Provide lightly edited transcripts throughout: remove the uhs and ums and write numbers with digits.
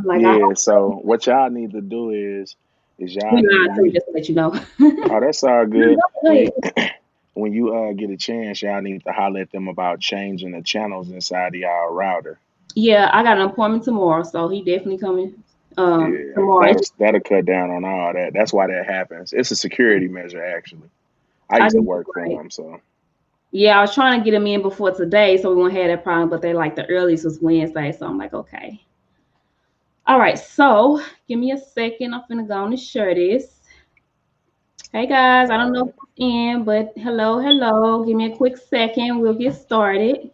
I'm like, I Yeah. So what y'all need to do is y'all we need to lied too, read. just to let you know. Oh, that's all good. Go ahead. When you get a chance, y'all need to holler at them about changing the channels inside of y'all router. Yeah, I got an appointment tomorrow, so he definitely coming Yeah, tomorrow. that'll cut down on all that. That's why that happens. It's a security measure, actually. I I used to just work for like, them, so yeah, I was trying to get him in before today, so we won't have that problem. But they like the earliest was Wednesday, so I'm like, okay. All right, so give me a second. I'm finna go on and share this. Hey guys, I don't know uh, who's in, but hello, hello. Give me a quick second. We'll get started.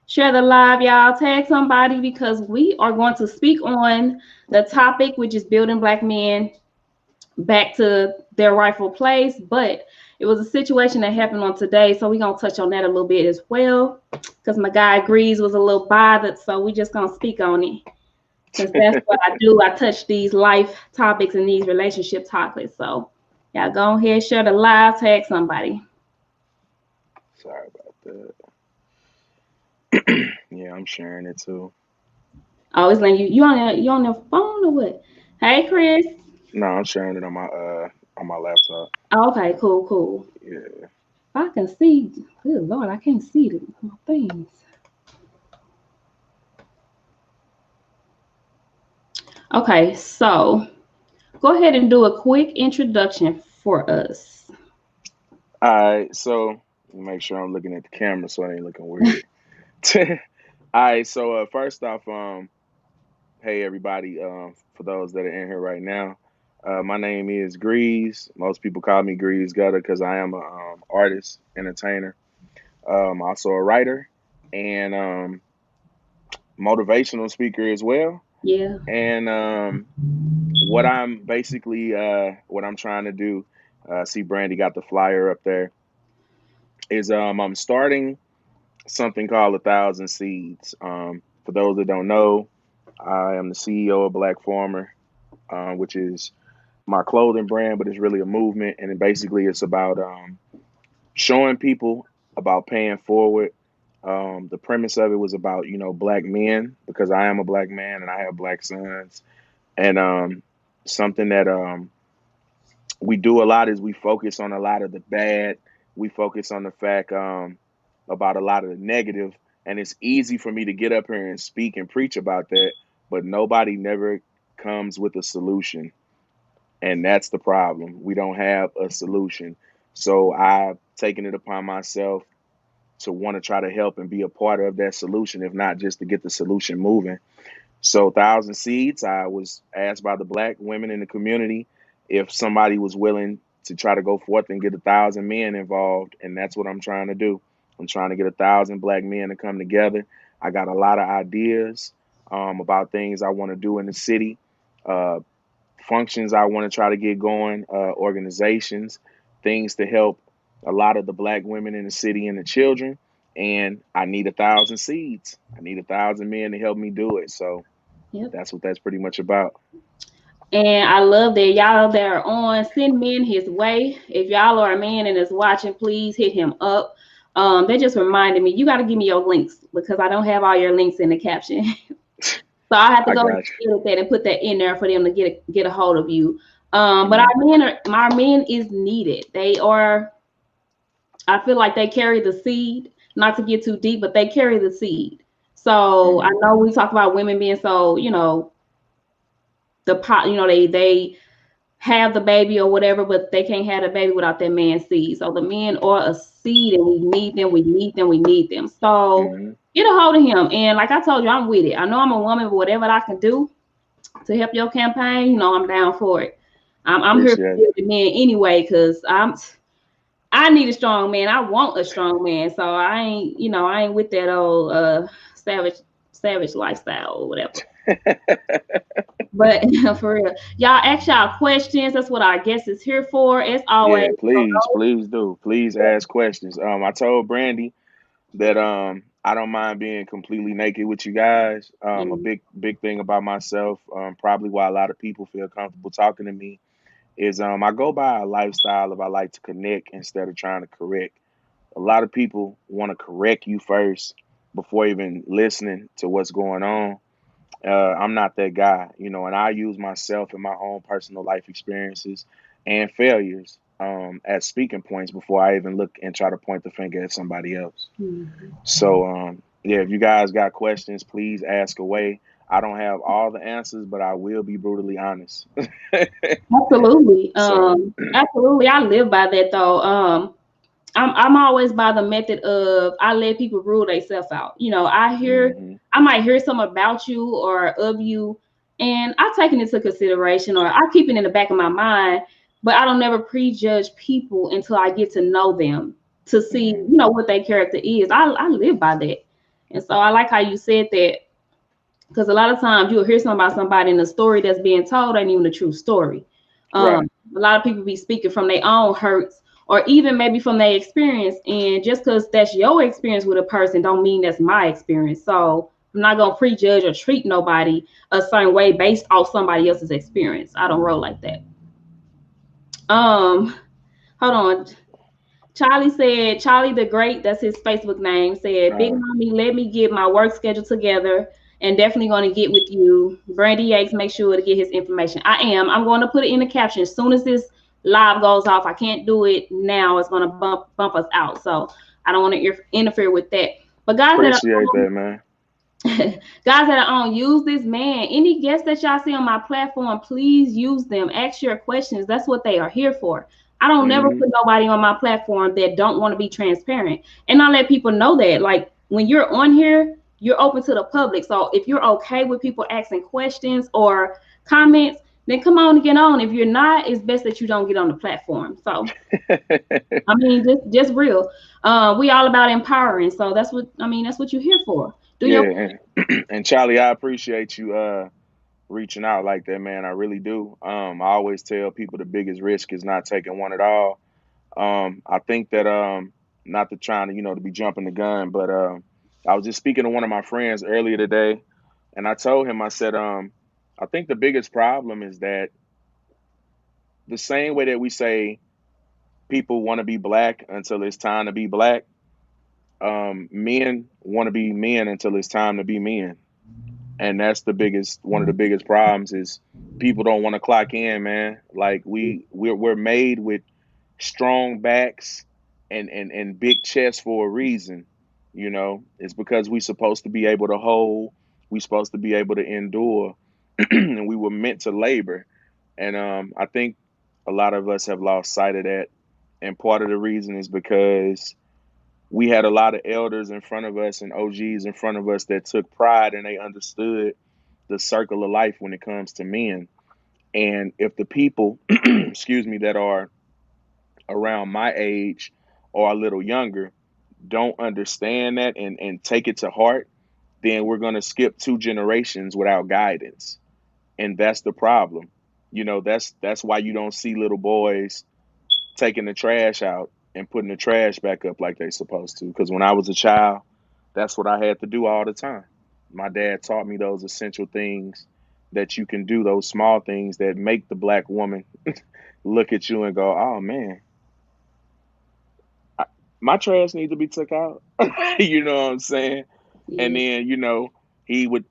Share the live, y'all. Tag somebody because we are going to speak on the topic, which is building black men back to their rightful place. But it was a situation that happened on today, so we're gonna touch on that a little bit as well. Because my guy agrees was a little bothered, so we just gonna speak on it. Because that's what I do. I touch these life topics and these relationship topics. So y'all go ahead, share the live, tag somebody. sorry about that. Yeah, I'm sharing it too. I always letting you on your phone or what? Hey Chris. No, I'm sharing it on my laptop. Okay, cool, cool. Yeah. I can see. Good Lord, I can't see my things. Okay, so go ahead and do a quick introduction for us. All right, so make sure I'm looking at the camera so it ain't looking weird. All right, so first off, hey everybody, for those that are in here right now, my name is Grease. Most people call me Grease Gutter because I am a artist, entertainer, also a writer, and motivational speaker as well. Yeah. And what I'm basically what I'm trying to do, see Brandy got the flyer up there, is I'm starting something called 1,000 Seeds. For those that don't know, I am the CEO of Black Farmer, which is my clothing brand, but it's really a movement, and basically it's about showing people about paying forward. The premise of it was about black men because I am a black man and I have black sons, and something that we do a lot is we focus on a lot of the bad. We focus on the fact about a lot of the negative, and it's easy for me to get up here and speak and preach about that, but nobody never comes with a solution, and that's the problem. We don't have a solution. So I've taken it upon myself to want to try to help and be a part of that solution, if not just to get the solution moving. So 1,000 Seeds, I was asked by the black women in the community if somebody was willing to try to go forth and get 1,000 men involved, and that's what I'm trying to do. I'm trying to get 1,000 black men to come together. I got a lot of ideas about things I want to do in the city, uh, functions I want to try to get going, organizations, things to help a lot of the black women in the city and the children. And I need 1,000 Seeds. I need 1,000 men to help me do it. So Yep. that's what that's pretty much about. And I love that y'all that are on, send men his way. If y'all are a man and is watching, please hit him up. They just reminded me, you got to give me your links because I don't have all your links in the caption. So I have to I go got with that and put that in there for them to get a hold of you. But you. our men is needed. They are. I feel like they carry the seed. Not to get too deep, but they carry the seed. So I Mm-hmm. know we talk about women being so the pot. They have the baby or whatever, but they can't have the baby without that man's seed. So the men are a seed, and we need them. We need them. We need them. So Mm-hmm. get a hold of him. And like I told you, I'm with it. I know I'm a woman, but whatever I can do to help your campaign, I'm down for it. I'm here Appreciate for it. the men anyway, because I need a strong man. I want a strong man. So I ain't with that old savage lifestyle or whatever. But for real, y'all ask y'all questions. That's what our guest is here for. As always, Yeah, please do. Please ask questions. I told Brandy that I don't mind being completely naked with you guys. A yeah, big thing about myself, probably why a lot of people feel comfortable talking to me is I go by a lifestyle of I like to connect instead of trying to correct. A lot of people want to correct you first before even listening to what's going on. I'm not that guy, and I use myself and my own personal life experiences and failures as speaking points before I even look and try to point the finger at somebody else. Mhm. So, yeah, if you guys got questions, please ask away. I don't have all the answers, but I will be brutally honest. Absolutely. So, Absolutely. I live by that though. I'm always by the method of I let people rule themselves out. hmm I might hear something about you or of you, and I take it into consideration or I keep it in the back of my mind, but I don't never prejudge people until I get to know them to see, hmm what their character is. I live by that. And so I like how you said that because a lot of times you'll hear something about somebody in the story that's being told ain't even a true story. right. A lot of people be speaking from their own hurts or even maybe from their experience. And just because that's your experience with a person don't mean that's my experience. So I'm not gonna prejudge or treat nobody a certain way based off somebody else's experience. I don't roll like that. Um, hold on. Charlie the Great, that's his Facebook name, said, Big Uh, Mommy, let me get my work schedule together and definitely going to get with you. Brandy Yates, make sure to get his information. I am. I'm going to put it in the caption. As soon as this live goes off, I can't do it now. It's going to bump us out. So I don't want to interfere with that. But Appreciate that, man. guys that are on, use this, man. Any guests that y'all see on my platform, please use them. Ask your questions. That's what they are here for. I don't never hmm put nobody on my platform that don't want to be transparent. And I let people know that. Like when you're on here, you're open to the public. So if you're okay with people asking questions or comments, then come on and get on. If you're not, it's best that you don't get on the platform. So I mean, just real. We all about empowering. So that's what you're here for. Do your Yeah, and Charlie, I appreciate you reaching out like that, man. I really do. I always tell people the biggest risk is not taking one at all. I think that not to trying to to be jumping the gun, but I was just speaking to one of my friends earlier today, and I told him, I said, I think the biggest problem is that the same way that we say people want to be black until it's time to be black, men want to be men until it's time to be men. And that's one of the biggest problems is people don't want to clock in, man. Like we're made with strong backs and big chests for a reason. It's because we're supposed to be able to hold, we're supposed to be able to endure, and we were meant to labor. And I think a lot of us have lost sight of that. And part of the reason is because we had a lot of elders in front of us and OGs in front of us that took pride and they understood the circle of life when it comes to men. And if the people, excuse me, that are around my age or a little younger don't understand that and take it to heart, then we're going to skip 2 generations without guidance. And that's the problem. That's why you don't see little boys taking the trash out and putting the trash back up like they're supposed to. Because when I was a child, that's what I had to do all the time. My dad taught me those essential things that you can do, those small things that make the black woman look at you and go, oh man, my trash needs to be took out. You know what I'm saying? And yeah. then, he would,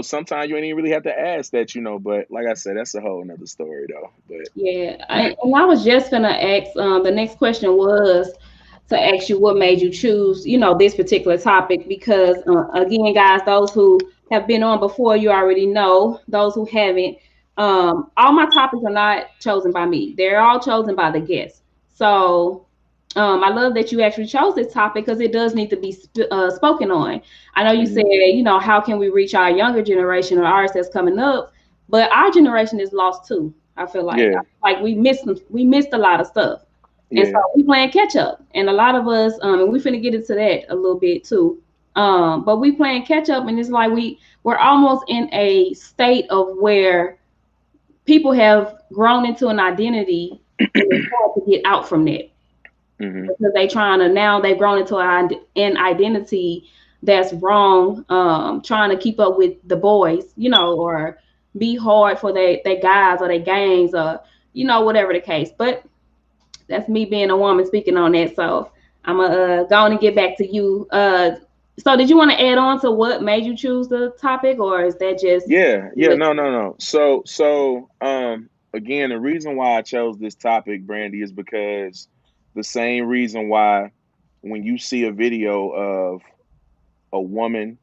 sometimes you ain't even really have to ask that, but like I said, that's a whole nother story though. But Yeah, and I was just gonna ask. The next question was to ask you what made you choose, this particular topic because, again, guys, those who have been on before, you already know. Those who haven't, all my topics are not chosen by me; they're all chosen by the guests. So, I love that you actually chose this topic because it does need to be spoken on. I know you said, mhm. how can we reach our younger generation or ours that's coming up, but our generation is lost too. I Yeah, feel like we missed a lot of stuff, and so yeah, we playing catch up. And a lot of us, and we finna get into that a little bit too. But we playing catch up, and it's like we're almost in a state of where people have grown into an identity, and it's hard to get out from that hmm because they've grown into an identity that's wrong, trying to keep up with the boys, or be hard for their guys or their gangs or whatever the case. But that's me being a woman speaking on that. So I'm gonna go on and get back to you. So did you want to add on to what made you choose the topic, or is that just Yeah, what? no. So again, the reason why I chose this topic, Brandy, is because the same reason why when you see a video of a woman,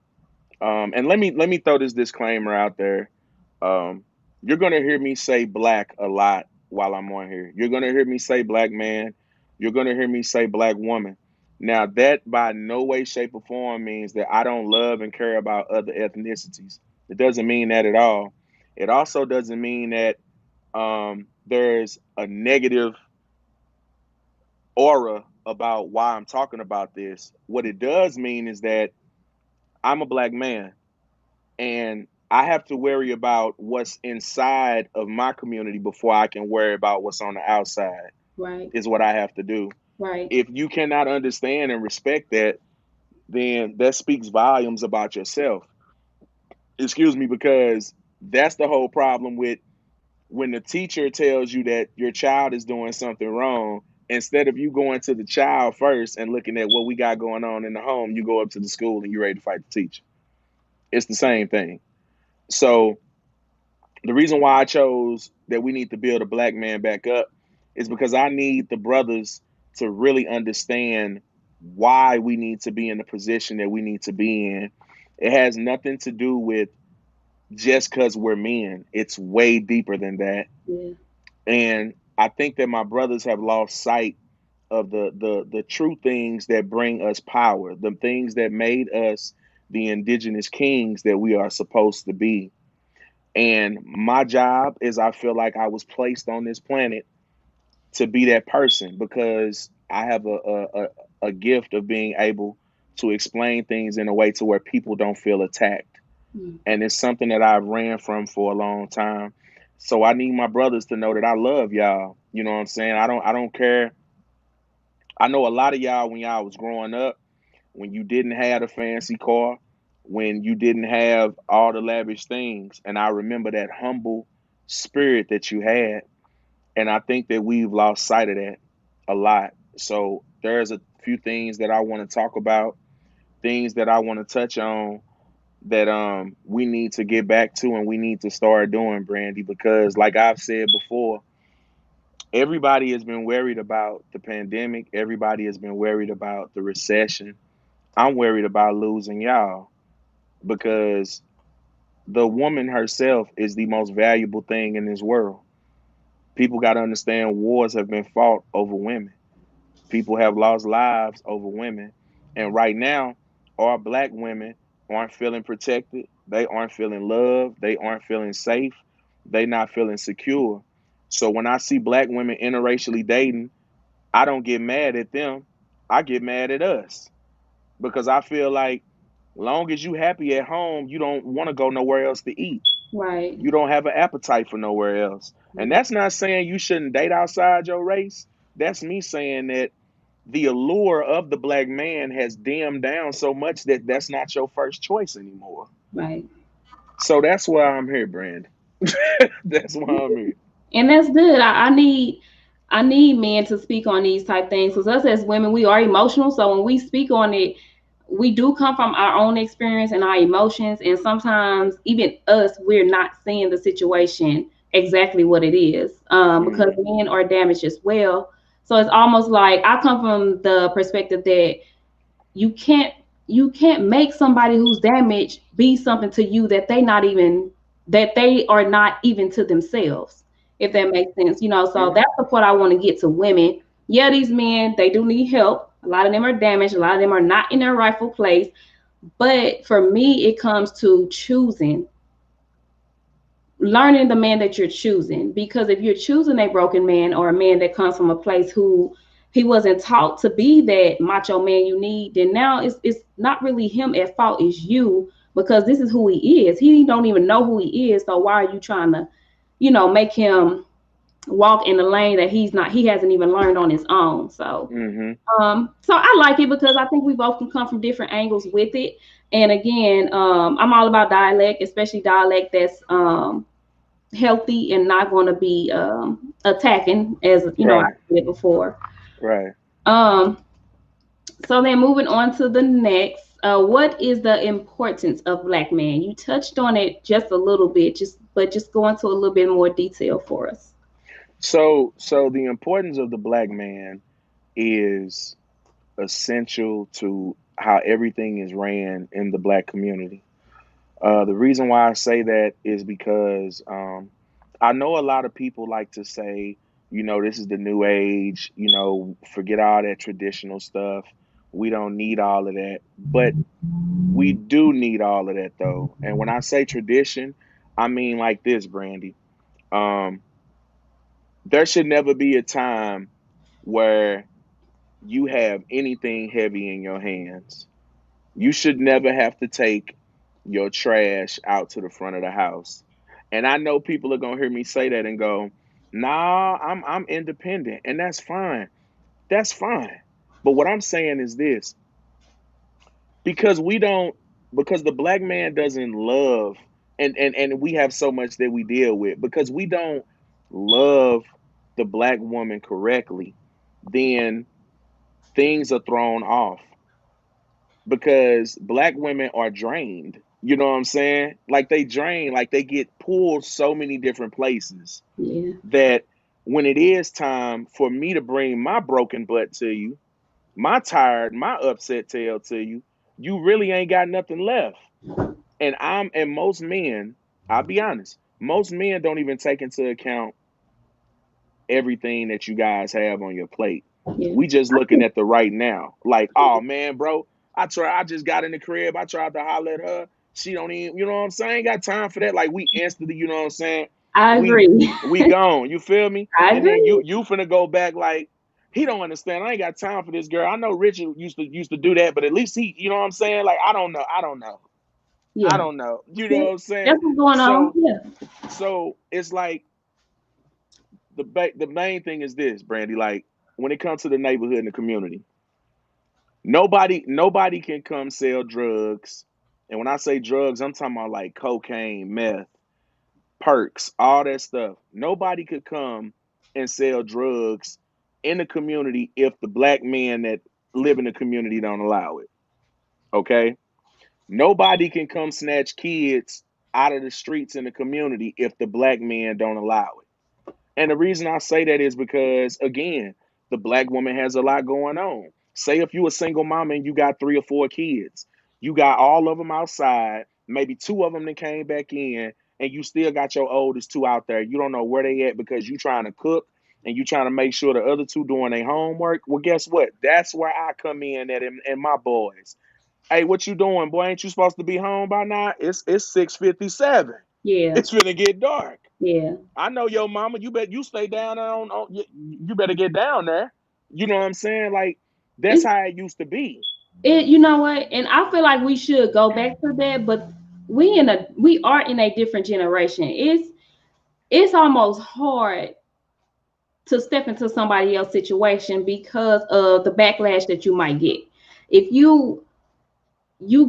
and let me throw this disclaimer out there. Um, you're gonna hear me say black a lot while I'm on here. You're gonna hear me say black man. You're gonna hear me say black woman. Now that by no way, shape, or form means that I don't love and care about other ethnicities. It doesn't mean that at all. It also doesn't mean that there's a negative aura about why I'm talking about this. What it does mean is that I'm a black man and I have to worry about what's inside of my community before I can worry about what's on the outside, Right, is what I have to do. right. If you cannot understand and respect that, then that speaks volumes about yourself. Excuse me, because that's the whole problem with when the teacher tells you that your child is doing something wrong. Instead of you going to the child first and looking at what we got going on in the home, you go up to the school and you're ready to fight the teacher. It's the same thing. So the reason why I chose that we need to build a black man back up is because I need the brothers to really understand why we need to be in the position that we need to be in. It has nothing to do with just because we're men. It's way deeper than that. Yeah. And I think that my brothers have lost sight of the true things that bring us power, the things that made us the indigenous kings that we are supposed to be. And my job is I feel like I was placed on this planet to be that person because I have a gift of being able to explain things in a way to where people don't feel attacked. Mm. And it's something that I've ran from for a long time. So I need my brothers to know that I love y'all. You know what I'm saying? I don't care. I know a lot of y'all when y'all was growing up, when you didn't have a fancy car, when you didn't have all the lavish things. And I remember that humble spirit that you had. And I think that we've lost sight of that a lot. So there's a few things that I want to talk about, things that I want to touch on that we need to get back to and we need to start doing, Brandy, because like I've said before, everybody has been worried about the pandemic. Everybody has been worried about the recession. I'm worried about losing y'all because the woman herself is the most valuable thing in this world. People got to understand wars have been fought over women. People have lost lives over women. And right now, our black women aren't feeling protected. They aren't feeling loved. They aren't feeling safe. They not feeling secure. So when I see black women interracially dating, I don't get mad at them. I get mad at us because I feel like long as you happy at home, you don't want to go nowhere else to eat. Right. You don't have an appetite for nowhere else. And Mm. that's not saying you shouldn't date outside your race. That's me saying that the allure of the black man has dimmed down so much that that's not your first choice anymore. Right. So that's why I'm here, Brand. That's why I'm here. And that's good. I need men to speak on these type things because us as women, we are emotional. So when we speak on it, we do come from our own experience and our emotions. And sometimes even us, we're not seeing the situation exactly what it is, because Hmm. men are damaged as well. So it's almost like I come from the perspective that you can't you can't make somebody who's damaged be something to you that they are not even to themselves, if that makes sense. So Hmm. that's the point I want to get to women. Yeah, these men, they do need help. A lot of them are damaged, a lot of them are not in their rightful place. But for me, it comes to choosing, learning the man that you're choosing. Because if you're choosing a broken man or a man that comes from a place who he wasn't taught to be that macho man you need, then now it's not really him at fault, it's you, because this is who he is. He don't even know who he is. So why are you trying to, make him walk in the lane that he hasn't even learned on his own. So Hmm. so I like it because I think we both can come from different angles with it. And again, I'm all about dialect, especially dialect that's healthy and not going to be attacking, as I Right. said before. Right. Um, so then moving on to the next. What is the importance of black man? You touched on it just a little bit, just go into a little bit more detail for us. So the importance of the black man is essential to how everything is ran in the black community. The reason why I say that is because I know a lot of people like to say, this is the new age, forget all that traditional stuff. We don't need all of that. But we do need all of that, though. And when I say tradition, I mean like this, Brandy. Um, there should never be a time where you have anything heavy in your hands. You should never have to take your trash out to the front of the house. And I know people are gonna hear me say that and go, "Nah, I'm independent," and that's fine. That's fine. But what I'm saying is this: because we don't, because the black man doesn't love, and we have so much that we deal with because we don't love the black woman correctly, then things are thrown off because black women are drained. You know what I'm saying? Like they drain, like they get pulled so many different places Yeah, that when it is time for me to bring my broken butt to you, my tired, my upset tail to you, you really ain't got nothing left. And most men, I'll be honest, most men don't even take into account everything that you guys have on your plate. yeah. We just looking at the right now. Like, oh man, bro, I just got in the crib. I tried to holler at her. She don't even, you know what I'm saying? Ain't got time for that. Like we instantly, you know what I'm saying? I We agree. we gone. You feel me? I And then you agree. you finna go back like he don't understand. I ain't got time for this girl. I know Richard used to do that, but at least he, you know what I'm saying? Like I don't know. I don't know. I Yeah. don't know. You know Yeah. what I'm saying? That's what's going on. So Yeah. so it's like the main thing is this, Brandy. Like when it comes to the neighborhood and the community, nobody can come sell drugs. And when I say drugs, I'm talking about like cocaine, meth, perks, all that stuff. Nobody could come and sell drugs in the community if the black men that live in the community don't allow it. Okay? Nobody can come snatch kids out of the streets in the community if the black men don't allow it. And the reason I say that is because, again, the black woman has a lot going on. Say if you a single mom and you got 3 or 4 kids, you got all of them outside, maybe 2 of them that came back in, and you still got your oldest 2 out there. You don't know where they at because you trying to cook and you trying to make sure the other 2 doing their homework. Well, guess what? That's where I come in at and my boys. Hey, what you doing, boy? Ain't you supposed to be home by now? It's 6:57. Yeah. It's gonna get dark. Yeah. I know your mama. You bet you stay down there you better get down there. You know what I'm saying? Like that's It's how it used to be. it. You know what? And I feel like we should go back to that, but we are in a different generation. It's almost hard to step into somebody else's situation because of the backlash that you might get. If you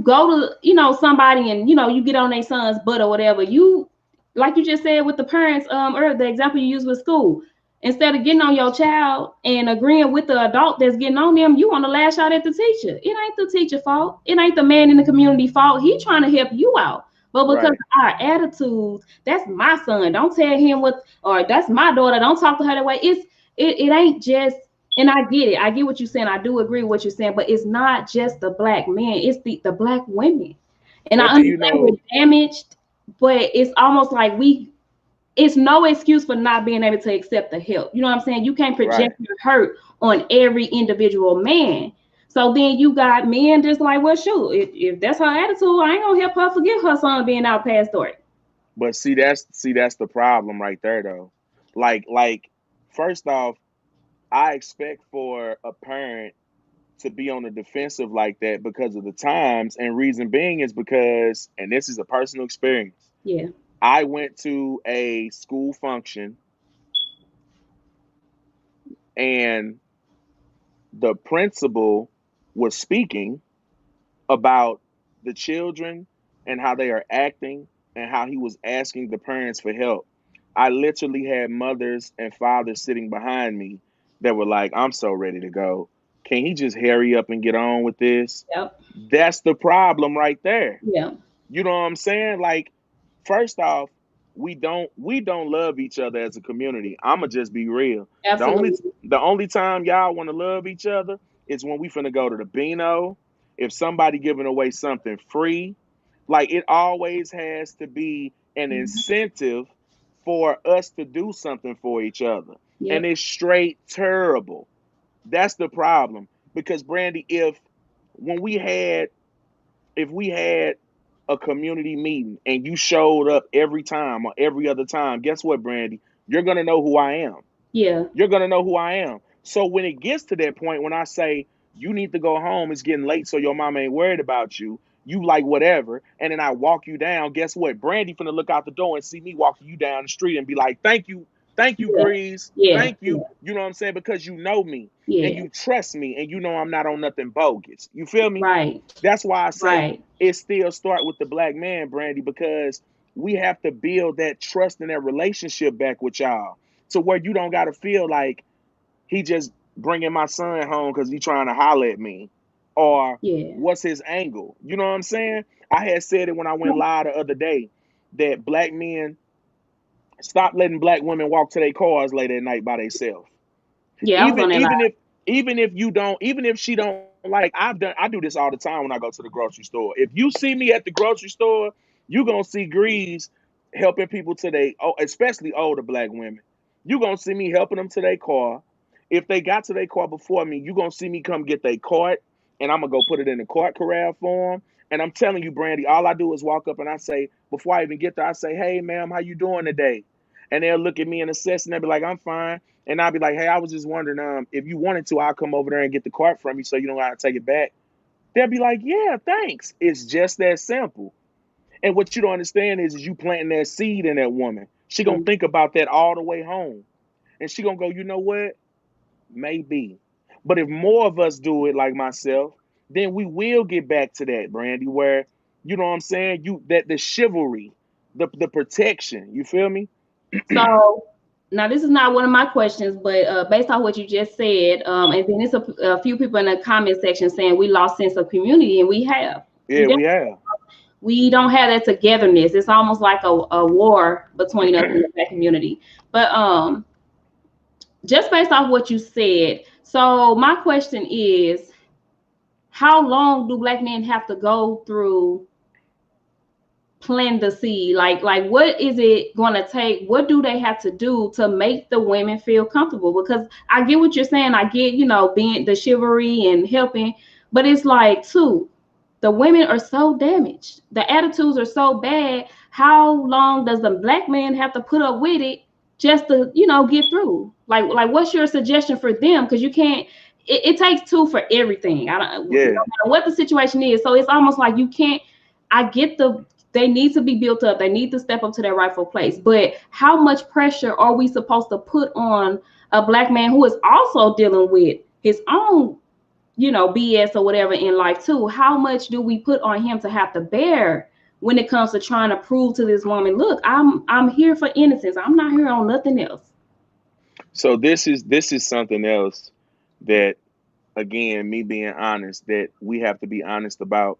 go to somebody and you get on their son's butt or whatever, you like you just said with the parents, or the example you use with school, instead of getting on your child and agreeing with the adult that's getting on them, you want to lash out at the teacher. It ain't the teacher fault, it ain't the man in the community fault. He trying to help you out, but because Right. of our attitudes, that's my son, don't tell him what, or that's my daughter, don't talk to her that way. It ain't just, and I get it. I get what you're saying. I do agree with what you're saying, but it's not just the black men, it's the black women. And I But do you understand we're know? damaged, but it's almost like it's no excuse for not being able to accept the help. You know what I'm saying? You can't Right. project your hurt on every individual man. So then you got men just like, well, shoot, if that's her attitude, I ain't gonna help her forgive her son being out past story. But see that's the problem right there though. Like first off, I expect for a parent to be on the defensive like that because of the times, and reason being is because, and this is a personal experience. Yeah. I went to a school function and the principal was speaking about the children and how they are acting and how he was asking the parents for help. I literally had mothers and fathers sitting behind me that were like, I'm so ready to go. Can he just hurry up and get on with this? Yep. That's the problem right there. Yeah. You know what I'm saying? Like, first off, we don't love each other as a community. I'ma just be real. The only Absolutely. the only time y'all want to love each other is when we finna go to the Beano. If somebody giving away something free, like it always has to be an Mhm. incentive for us to do something for each other. And Yep. it's straight terrible. That's the problem. Because Brandy, when we had if we had a community meeting and you showed up every time or every other time, guess what, Brandy? You're gonna know who I am. Yeah. You're gonna know who I am. So when it gets to that point, when I say you need to go home, it's getting late, so your mom ain't worried about you. You like whatever, and then I walk you down. Guess what? Brandy finna look out the door and see me walking you down the street and be like, thank you, Yeah. Grease, Yeah. thank you." Yeah. You know what I'm saying? Because you know me and Yeah. you trust me, and you know I'm not on nothing bogus. You feel me? Right. That's why I say Right. it still start with the black man, Brandy, because we have to build that trust and that relationship back with y'all to where you don't got to feel like he just bringing my son home because he trying to holler at me, or Yeah. what's his angle. You know what I'm saying? I had said it when I went live the other day that black men stop letting black women walk to their cars late at night by themselves. Yeah. I was even on that even line. if even if she don't, like, I do this all the time when I go to the grocery store. If you see me at the grocery store, you gonna see Grease helping people to their, especially older black women. You gonna see me helping them to their car. If they got to their car before me, you gonna see me come get their cart, and I'm gonna go put it in the cart corral for them. And I'm telling you, Brandy, all I do is walk up and I say, before I even get there, I say, "Hey, ma'am, how you doing today?" And they'll look at me and assess, and they'll be like, "I'm fine." And I'll be like, "Hey, I was just wondering, if you wanted to, I'll come over there and get the cart from you so you don't have to take it back." They'll be like, "Yeah, thanks." It's just that simple. And what you don't understand is you planting that seed in that woman. She gonna Mm. think about that all the way home. And she gonna go, you know what? Maybe. But if more of us do it like myself, then we will get back to that, Brandy, where, you know what I'm saying? That the chivalry, the protection. You feel me? So now this is not one of my questions, but based on what you just said, and then it's a few people in the comment section saying we lost sense of community, and we have. We Yeah, just we have. we don't have that togetherness. It's almost like a war between us and the black community. But just based off what you said, so my question is, how long do black men have to go through plant the seed? Like what is it going to take? What do they have to do to make the women feel comfortable? Because I get what you're saying. I get, being the chivalry and helping, but it's like, too, the women are so damaged, the attitudes are so bad. How long does the black man have to put up with it just to, get through? Like what's your suggestion for them? Because you can't, it takes two for everything. I don't, no Yeah. matter what the situation is. So it's almost like you can't. I get they need to be built up. They need to step up to their rightful place. But how much pressure are we supposed to put on a black man who is also dealing with his own, BS or whatever in life too? How much do we put on him to have to bear when it comes to trying to prove to this woman, look, I'm here for innocence. I'm not here on nothing else. So this is something else that, again, me being honest, that we have to be honest about.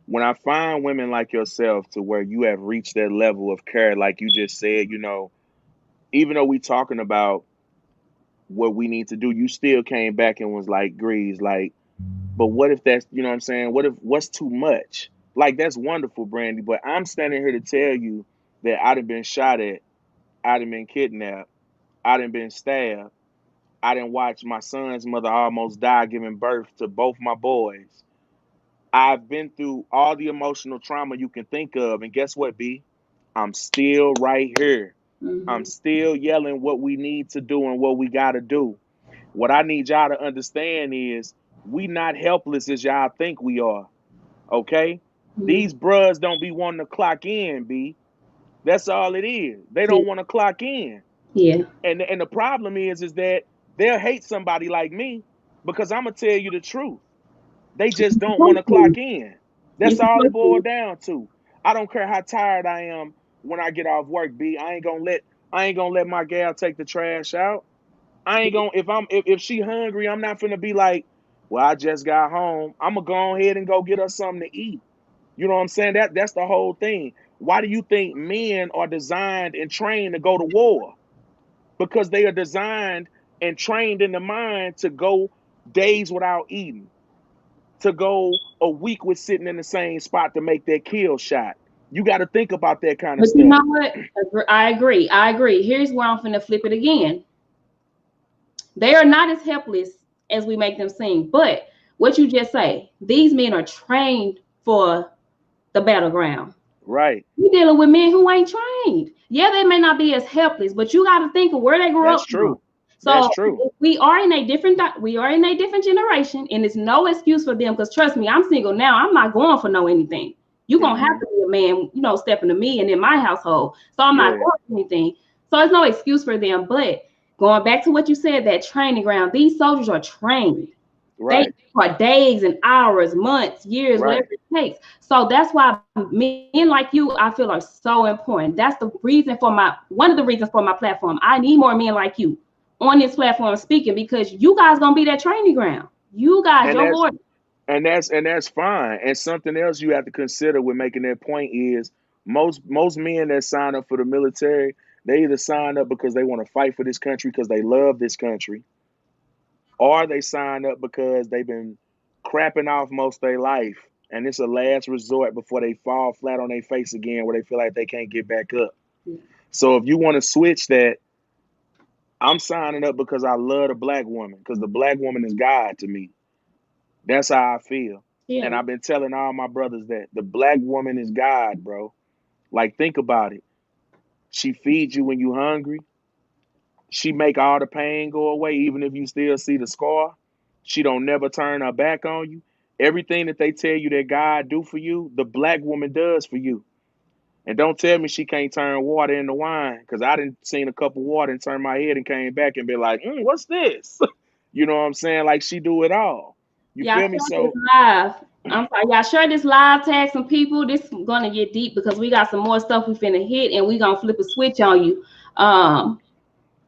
When I find women like yourself to where you have reached that level of care, like you just said, even though we talking about what we need to do, you still came back and was like, Grease, like, but what if that's, you know what I'm saying? What's too much? Like, that's wonderful, Brandy, but I'm standing here to tell you that I done been shot at, I done been kidnapped, I done been stabbed, I didn't watch my son's mother almost die giving birth to both my boys. I've been through all the emotional trauma you can think of. And guess what, B? I'm still right here. I'm Mm-hmm. still yelling what we need to do and what we got to do. What I need y'all to understand is we not helpless as y'all think we are. Okay? Mm-hmm. These bruhs don't be wanting to clock in, B. That's all it is. They Yeah. don't want to clock in. Yeah. And the problem is that they'll hate somebody like me because I'm gonna tell you the truth. They just You're don't want supposed to to. clock in. You're That's all it supposed boiled to. down to. I don't care how tired I am when I get off work, B. I ain't gonna let my gal take the trash out. I ain't gonna if she hungry, I'm not finna be like, Well, I just got home. I'm gonna go ahead and go get us something to eat. You know what I'm saying? That's the whole thing. Why do you think men are designed and trained to go to war? Because they are designed and trained in the mind to go days without eating, to go a week with sitting in the same spot to make that kill shot. You got to think about that kind of But you stuff. know what? I agree. I agree. Here's where I'm finna flip it again. They are not as helpless as we make them seem. But what you just say, these men are trained for the battleground. Right. You're dealing with men who ain't trained. Yeah, they may not be as helpless, but you got to think of where they grew That's up from. true. That's So true. we are in a different generation, and it's no excuse for them. Because trust me, I'm single now. I'm not going for no anything. You're gonna have to be a man, stepping to me and in my household. So I'm not Yeah. going for anything. So it's no excuse for them. But going back to what you said, that training ground, these soldiers are trained. They Right. for days and hours, months, years, whatever Right. it takes. So that's why men like you, I feel, are so important. That's one of the reasons for my platform. I need more men like you on this platform speaking, because you guys gonna be that training ground. You guys, And your that's voice. and that's fine. And something else you have to consider with making that point is most men that sign up for the military, they either sign up because they want to fight for this country because they love this country, or they sign up because they've been crapping off most of their life, and it's a last resort before they fall flat on their face again, where they feel like they can't get back up. So if you want to switch that, I'm signing up because I love the black woman, because the black woman is God to me. That's how I feel. And Yeah. I've been telling all my brothers that the black woman is God, bro. Like, think about it. She feeds you when you hungry. She make all the pain go away, even if you still see the scar. She don't never turn her back on you. Everything that they tell you that God do for you, the black woman does for you. And don't tell me she can't turn water into wine, because I didn't seen a cup of water and turn my head and came back and be like, what's this? You know what I'm saying? Like, she do it all. You Y'all feel me? share this So live. I'm sorry, y'all share this live, tag some people. This is gonna get deep because we got some more stuff we finna hit, and we gonna flip a switch on you. Um,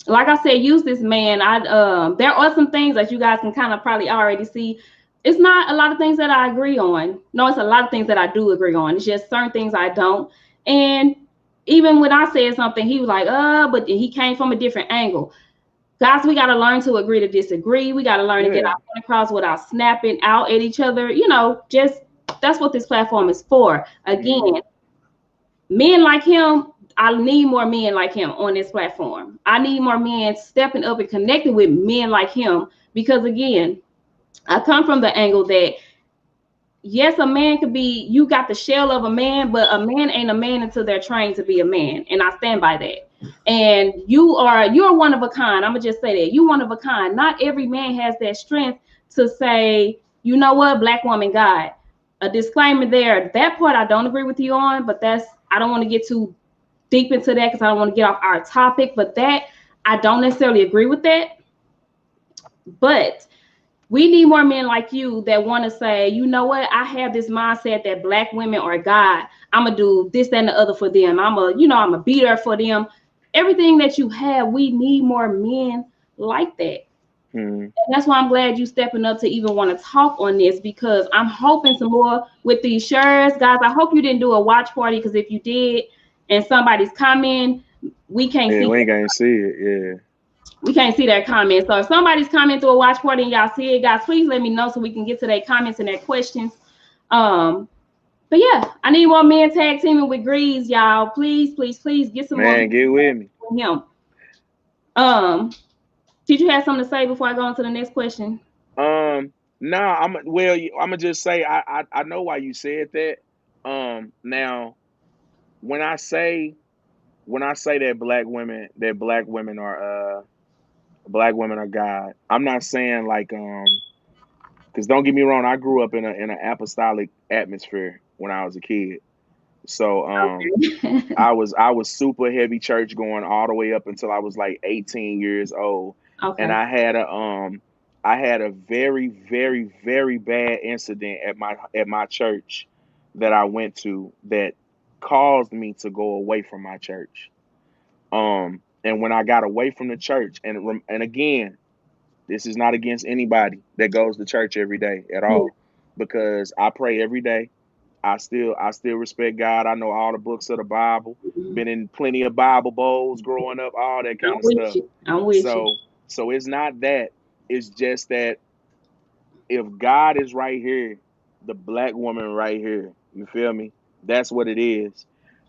like I said, use this man. There are some things that you guys can kind of probably already see. It's not a lot of things that I agree on. No, it's a lot of things that I do agree on. It's just certain things I don't. And even when I said something, he was like, but he came from a different angle. Guys, we got to learn to agree to disagree. We got to learn to get yeah, our point across without snapping out at each other. Just that's what this platform is for. hmm Again, men like him, I need more men like him on this platform. I need more men stepping up and connecting with men like him, because again, I come from the angle that yes, a man could be, you got the shell of a man, but a man ain't a man until they're trained to be a man. And I stand by that. And you're one of a kind. I'm gonna just say that. You're one of a kind. Not every man has that strength to say, you know what, black woman, God. A disclaimer there. That part I don't agree with you on, but I don't want to get too deep into that because I don't want to get off our topic. But that I don't necessarily agree with that. But we need more men like you that want to say, you know what, I have this mindset that black women are God. I'm gonna do this, that, and the other for them. I'm a be there for them. Everything that you have, we need more men like that. hmm And that's why I'm glad you stepping up to even want to talk on this, because I'm hoping some more with these shirts. Guys, I hope you didn't do a watch party, because if you did and somebody's comment, we can't yeah, see we ain't that. gonna see it. Yeah. We can't see their comments. So if somebody's commenting through a watch party and y'all see it, guys, please let me know so we can get to their comments and their questions. Um, but yeah, I need more men tag teaming with Greze, y'all. Please, please, please get some more Man, get with me. with him. Um, did you have something to say before I go on to the next question? Nah, I'm gonna just say I know why you said that. Now when I say that black women are God, I'm not saying like because don't get me wrong, I grew up in an apostolic atmosphere when I was a kid. So Okay. I was super heavy church going all the way up until I was like 18 years old, and Okay. I had a very very very bad incident at my church that I went to that caused me to go away from my church. And when I got away from the church, and again, This is not against anybody that goes to church every day at Yeah. all, because I pray every day. I still respect God. I know all the books of the Bible. Mhm. Been in plenty of Bible bowls growing up, all that I'm kind of with stuff. you. I'm with you. So it's not that. It's just that if God is right here, the black woman right here, you feel me? That's what it is.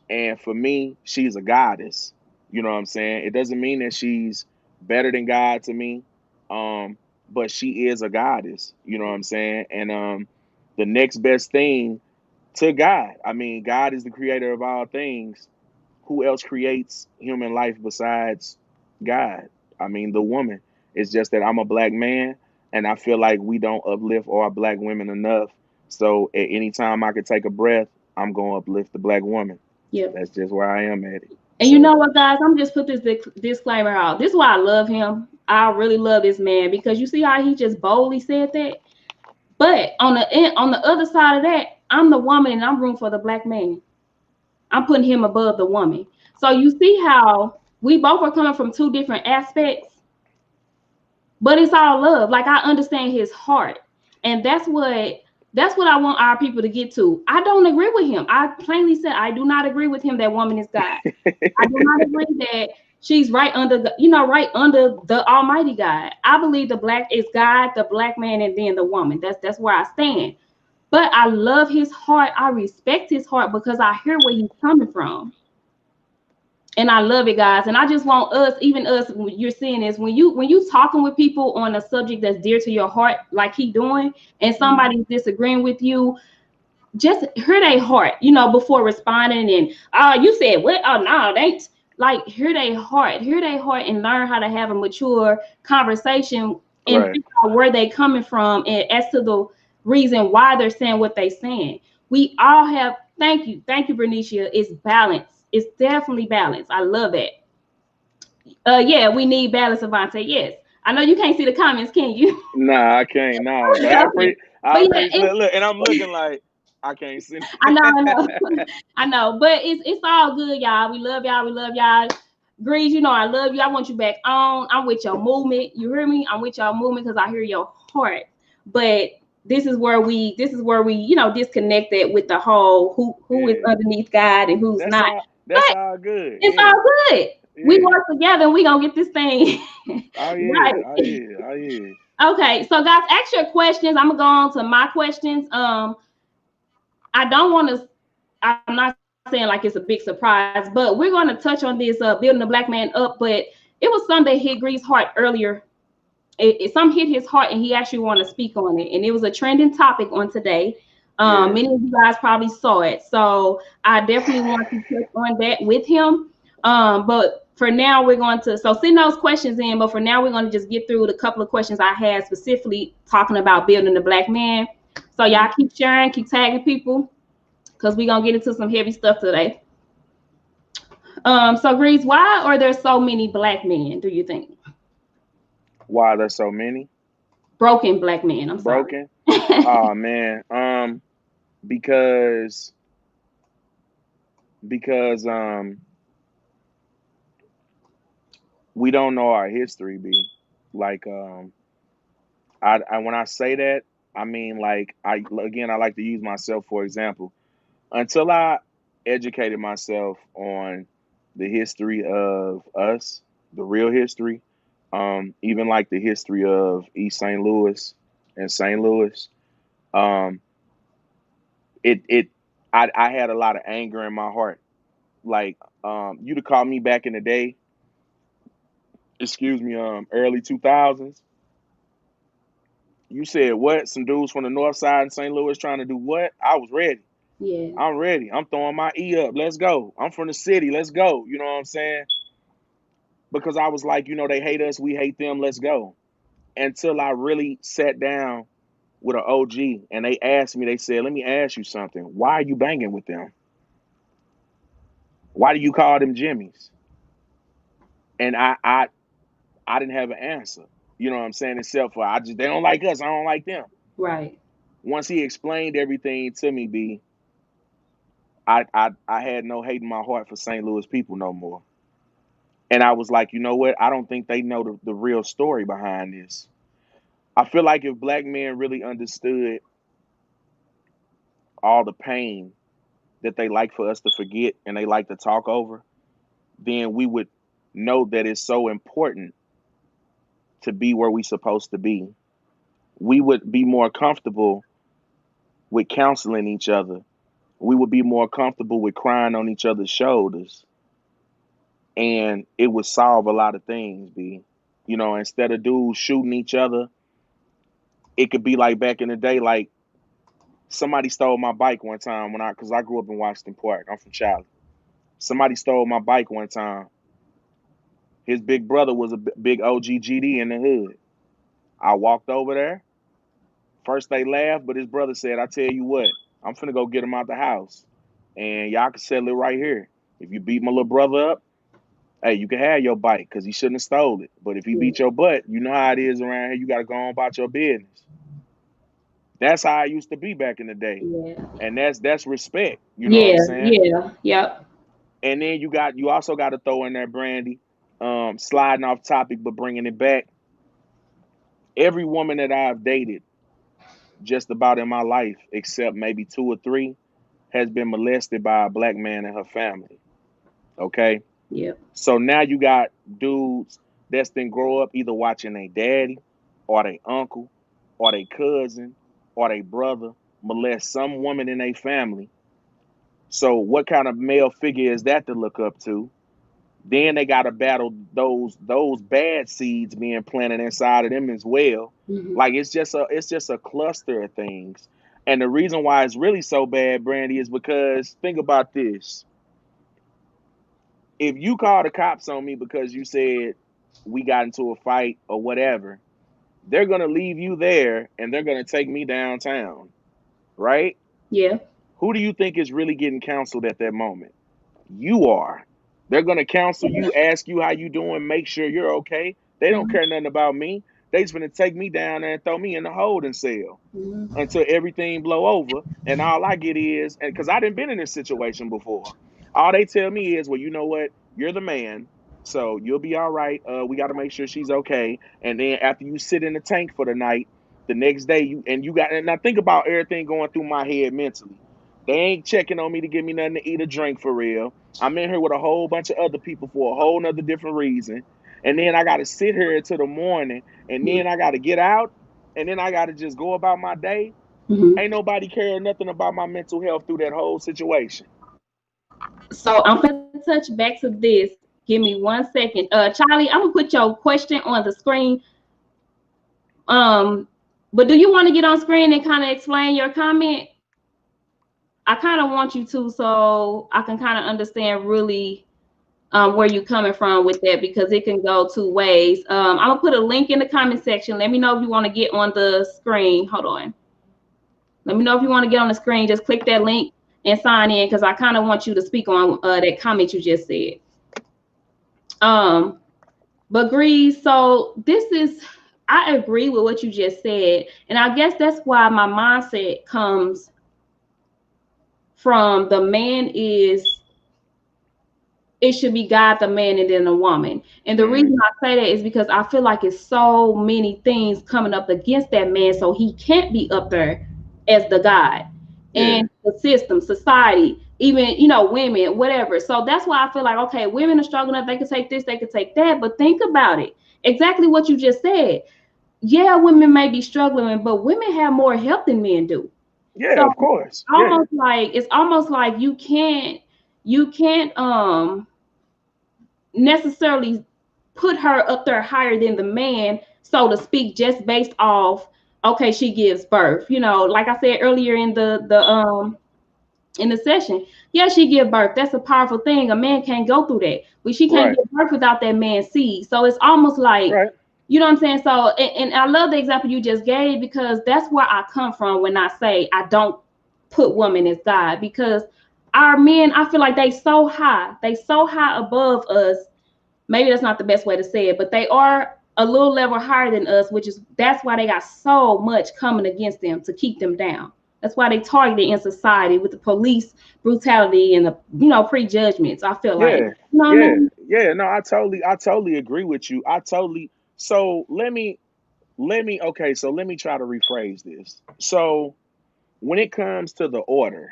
And for me, she's a goddess. You know what I'm saying? It doesn't mean that she's better than God to me. But she is a goddess. You know what I'm saying? And the next best thing to God. I mean, God is the creator of all things. Who else creates human life besides God? I mean, the woman. It's just that I'm a black man, and I feel like we don't uplift our black women enough. So at any time I could take a breath, I'm going to uplift the black woman. Yep. That's just where I am at it. And you So, know what, guys? I'm just put this disclaimer out. This is why I love him. I really love this man because you see how he just boldly said that. But on the other side of that, I'm the woman and I'm rooting for the black man. I'm putting him above the woman. So you see how we both are coming from two different aspects, but it's all love. Like I understand his heart, and that's what I want our people to get to. I don't agree with him. I plainly said I do not agree with him that woman is God. I do not agree that she's right under right under the Almighty God. I believe the black is God, the black man, and then the woman. That's where I stand. But I love his heart. I respect his heart because I hear where he's coming from. And I love it, guys. And I just want us, even us, you're seeing this when you talking with people on a subject that's dear to your heart, like he doing, and mhm. somebody's disagreeing with you, just hear their heart, before responding. And you said what? Oh no, they ain't. Like hear their heart, and learn how to have a mature conversation and Right. figure out where they coming from and as to the reason why they're saying what they're saying. We all have. Thank you, Bernicia. It's balance. It's definitely balance. I love it. Yeah, we need balance, Avante. Yes, I know you can't see the comments, can you? Nah, I can't. Nah, but Okay. I But yeah, appreciate. Look, and I'm looking like I can't see. I know, I know. But it's all good, y'all. We love y'all. We love y'all. Grease, I love you. I want you back on. I'm with your movement. You hear me? I'm with your movement because I hear your heart. But this is where we disconnected with the whole who is Yeah, underneath God and who's that's not. all. That's But all good. it's Yeah, all good. We yeah. work together and we gonna get this thing Oh yeah. Oh right. yeah. Oh yeah. Okay, so guys, ask your questions. I'm gonna go on to my questions. I don't want to. I'm not saying like it's a big surprise, but we're going to touch on this building the black man up. But it was something that hit Gree's heart earlier. Some hit his heart, and he actually wanted to speak on it. And it was a trending topic on today. Yeah. Many of you guys probably saw it, so I definitely want to touch on that with him. But for now, we're going to send those questions in. But for now, we're going to just get through the couple of questions I had specifically talking about building the black man. So y'all Mhm. keep sharing, keep tagging people because we're gonna get into some heavy stuff today. So Grease, why are there so many black men, do you think? Why there's so many Broken black men, I'm sorry. broken? Oh man. Because because we don't know our history. B. Like I when I say that, I mean like I like to use myself for example. Until I educated myself on the history of us, the real history, even like the history of East St. Louis and St. Louis, um, it I had a lot of anger in my heart. Like you'd have called me back in the day, excuse me, early 2000s. You said what? Some dudes from the north side in St. Louis trying to do what? I was ready. Yeah. I'm ready. I'm throwing my E up. Let's go. I'm from the city. Let's go. You know what I'm saying? Because I was like, they hate us, we hate them, let's go. Until I really sat down with an OG and they asked me, they said, let me ask you something. Why are you banging with them? Why do you call them Jimmys? And I didn't have an answer. You know what I'm saying? Except for they don't like us, I don't like them. Right. Once he explained everything to me, B, I had no hate in my heart for St. Louis people no more. And I was like, you know what? I don't think they know the real story behind this. I feel like if black men really understood all the pain that they like for us to forget and they like to talk over, then we would know that it's so important to be where we supposed to be. We would be more comfortable with counseling each other. We would be more comfortable with crying on each other's shoulders. And it would solve a lot of things, B. You know, instead of dudes shooting each other, it could be like back in the day, like somebody stole my bike one time because I grew up in Washington Park. I'm from Charlotte. Somebody stole my bike one time. His big brother was a big OGGD in the hood. I walked over there. First they laughed, but his brother said, I tell you what, I'm finna go get him out the house. And y'all can settle it right here. If you beat my little brother up, hey, you can have your bike because he shouldn't have stole it. But if he Yeah. beat your butt, you know how it is around here. You got to go on about your business. That's how I used to be back in the day. Yeah. And that's respect. You know what I'm Yeah. saying? Yeah. Yep. And then you also got to throw in there, Brandy, sliding off topic, but bringing it back. Every woman that I've dated just about in my life, except maybe two or three, has been molested by a black man and her family. Okay? Yep. So now you got dudes that's then grow up either watching their daddy or their uncle or their cousin or their brother molest some woman in their family. So what kind of male figure is that to look up to? Then they got to battle those bad seeds being planted inside of them as well. Hmm. Like it's just a cluster of things. And the reason why it's really so bad, Brandy, is because think about this. If you call the cops on me because you said we got into a fight or whatever, they're gonna leave you there and they're gonna take me downtown, right? Yeah. Who do you think is really getting counseled at that moment? You are. They're gonna counsel you, ask you how you doing, make sure you're okay. They don't Hmm. care nothing about me. They just gonna take me down there and throw me in the holding cell Hmm. until everything blow over. And all I get is, and because I didn't been in this situation before, all they tell me is, well, you know what? You're the man, so you'll be all right. We got to make sure she's okay. And then after you sit in the tank for the night, the next day you got. And now think about everything going through my head mentally. They ain't checking on me to give me nothing to eat or drink for real. I'm in here with a whole bunch of other people for a whole nother different reason. And then I got to sit here until the morning, and then I got to get out, and then I got to just go about my day. Hmm. Ain't nobody caring nothing about my mental health through that whole situation. So I'm gonna touch back to this. Give me 1 second. Charlie, I'm gonna put your question on the screen. Um, but do you want to get on screen and kind of explain your comment? I kind of want you to, so I can kind of understand really where you're coming from with that, because it can go two ways. I'm gonna put a link in the comment section. Let me know if you want to get on the screen. Hold on. Let me know if you want to get on the screen. Just click that link and sign in, because I kind of want you to speak on that comment you just said. But Grease, so this is, I agree with what you just said, and I guess that's why my mindset comes from the man is, it should be God, the man, and then the woman. And the reason Mm-hmm. I say that is because I feel like it's so many things coming up against that man, so he can't be up there as the God. Yeah. And the system, society, even, women, whatever. So that's why I feel like, okay, women are struggling up, they can take this, they can take that, but think about it. Exactly what you just said. Yeah, women may be struggling, but women have more help than men do. Yeah, So of course. Yeah. it's almost like you can't necessarily put her up there higher than the man, so to speak, just based off, okay, she gives birth. Like I said earlier in the session, yeah, she give birth. That's a powerful thing. A man can't go through that. But she can't Right. give birth without that man's seed. So it's almost like, Right. you know what I'm saying? So, and I love the example you just gave, because that's where I come from when I say I don't put woman as God, because our men, I feel like they so high above us. Maybe that's not the best way to say it, but they are a little level higher than us, that's why they got so much coming against them to keep them down. That's why they targeted in society with the police brutality and the prejudgments. I feel like, Yeah. you know what I Yeah. mean? Yeah. No, I totally agree with you. So let me So let me try to rephrase this. So when it comes to the order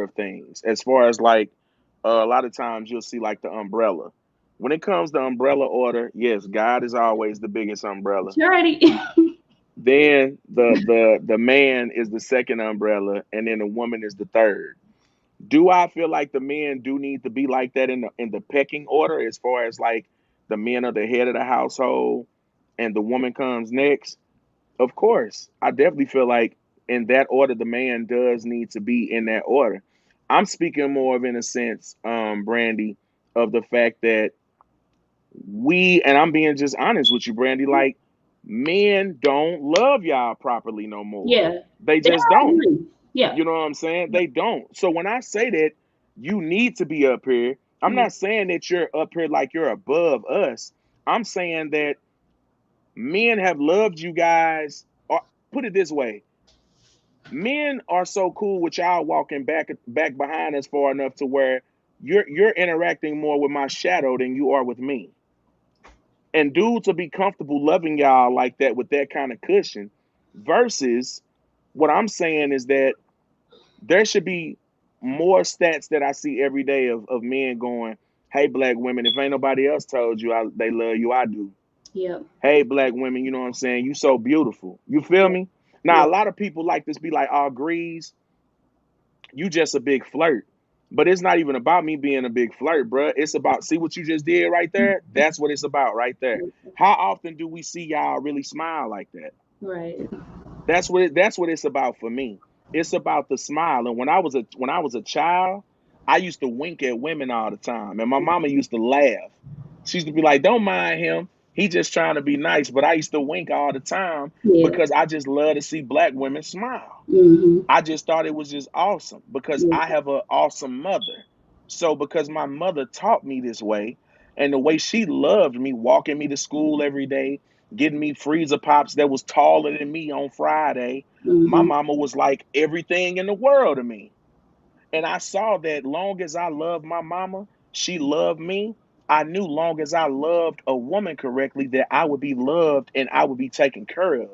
of things, as far as like a lot of times you'll see like the umbrella. When it comes to umbrella order, yes, God is always the biggest umbrella. Charity. Then the man is the second umbrella, and then the woman is the third. Do I feel like the men do need to be like that in the pecking order, as far as like the men are the head of the household and the woman comes next? Of course, I definitely feel like in that order, the man does need to be in that order. I'm speaking more of in a sense, Brandy, of the fact that and I'm being just honest with you, Brandy, like men don't love y'all properly no more. Yeah. They That just I don't. agree. Yeah. You know what I'm saying? They don't. So when I say that you need to be up here, I'm Mhm. not saying that you're up here like you're above us. I'm saying that men have loved you guys. Or put it this way, men are so cool with y'all walking back behind us far enough to where you're interacting more with my shadow than you are with me. And dudes will be comfortable loving y'all like that with that kind of cushion. Versus what I'm saying is that there should be more stats that I see every day of men going, "Hey, black women, if ain't nobody else told you they love you, I do. Yeah. Hey, black women, you know what I'm saying? You so beautiful. You feel Yeah. me?" Yeah. Now, a lot of people like this be like, "Oh, Grease, you just a big flirt." But it's not even about me being a big flirt, bruh. It's about, see what you just did right there? That's what it's about right there. How often do we see y'all really smile like that? Right. That's what it's about for me. It's about the smile. And when I was a child, I used to wink at women all the time. And my mama used to laugh. She used to be like, "Don't mind him. He just trying to be nice." But I used to wink all the time Yeah. because I just love to see black women smile. Mm-hmm. I just thought it was just awesome because Yeah. I have an awesome mother. So because my mother taught me this way, and the way she loved me, walking me to school every day, getting me freezer pops that was taller than me on Friday, my Mm-hmm. mama was like everything in the world to me. And I saw that long as I loved my mama, she loved me. I knew long as I loved a woman correctly that I would be loved and I would be taken care of.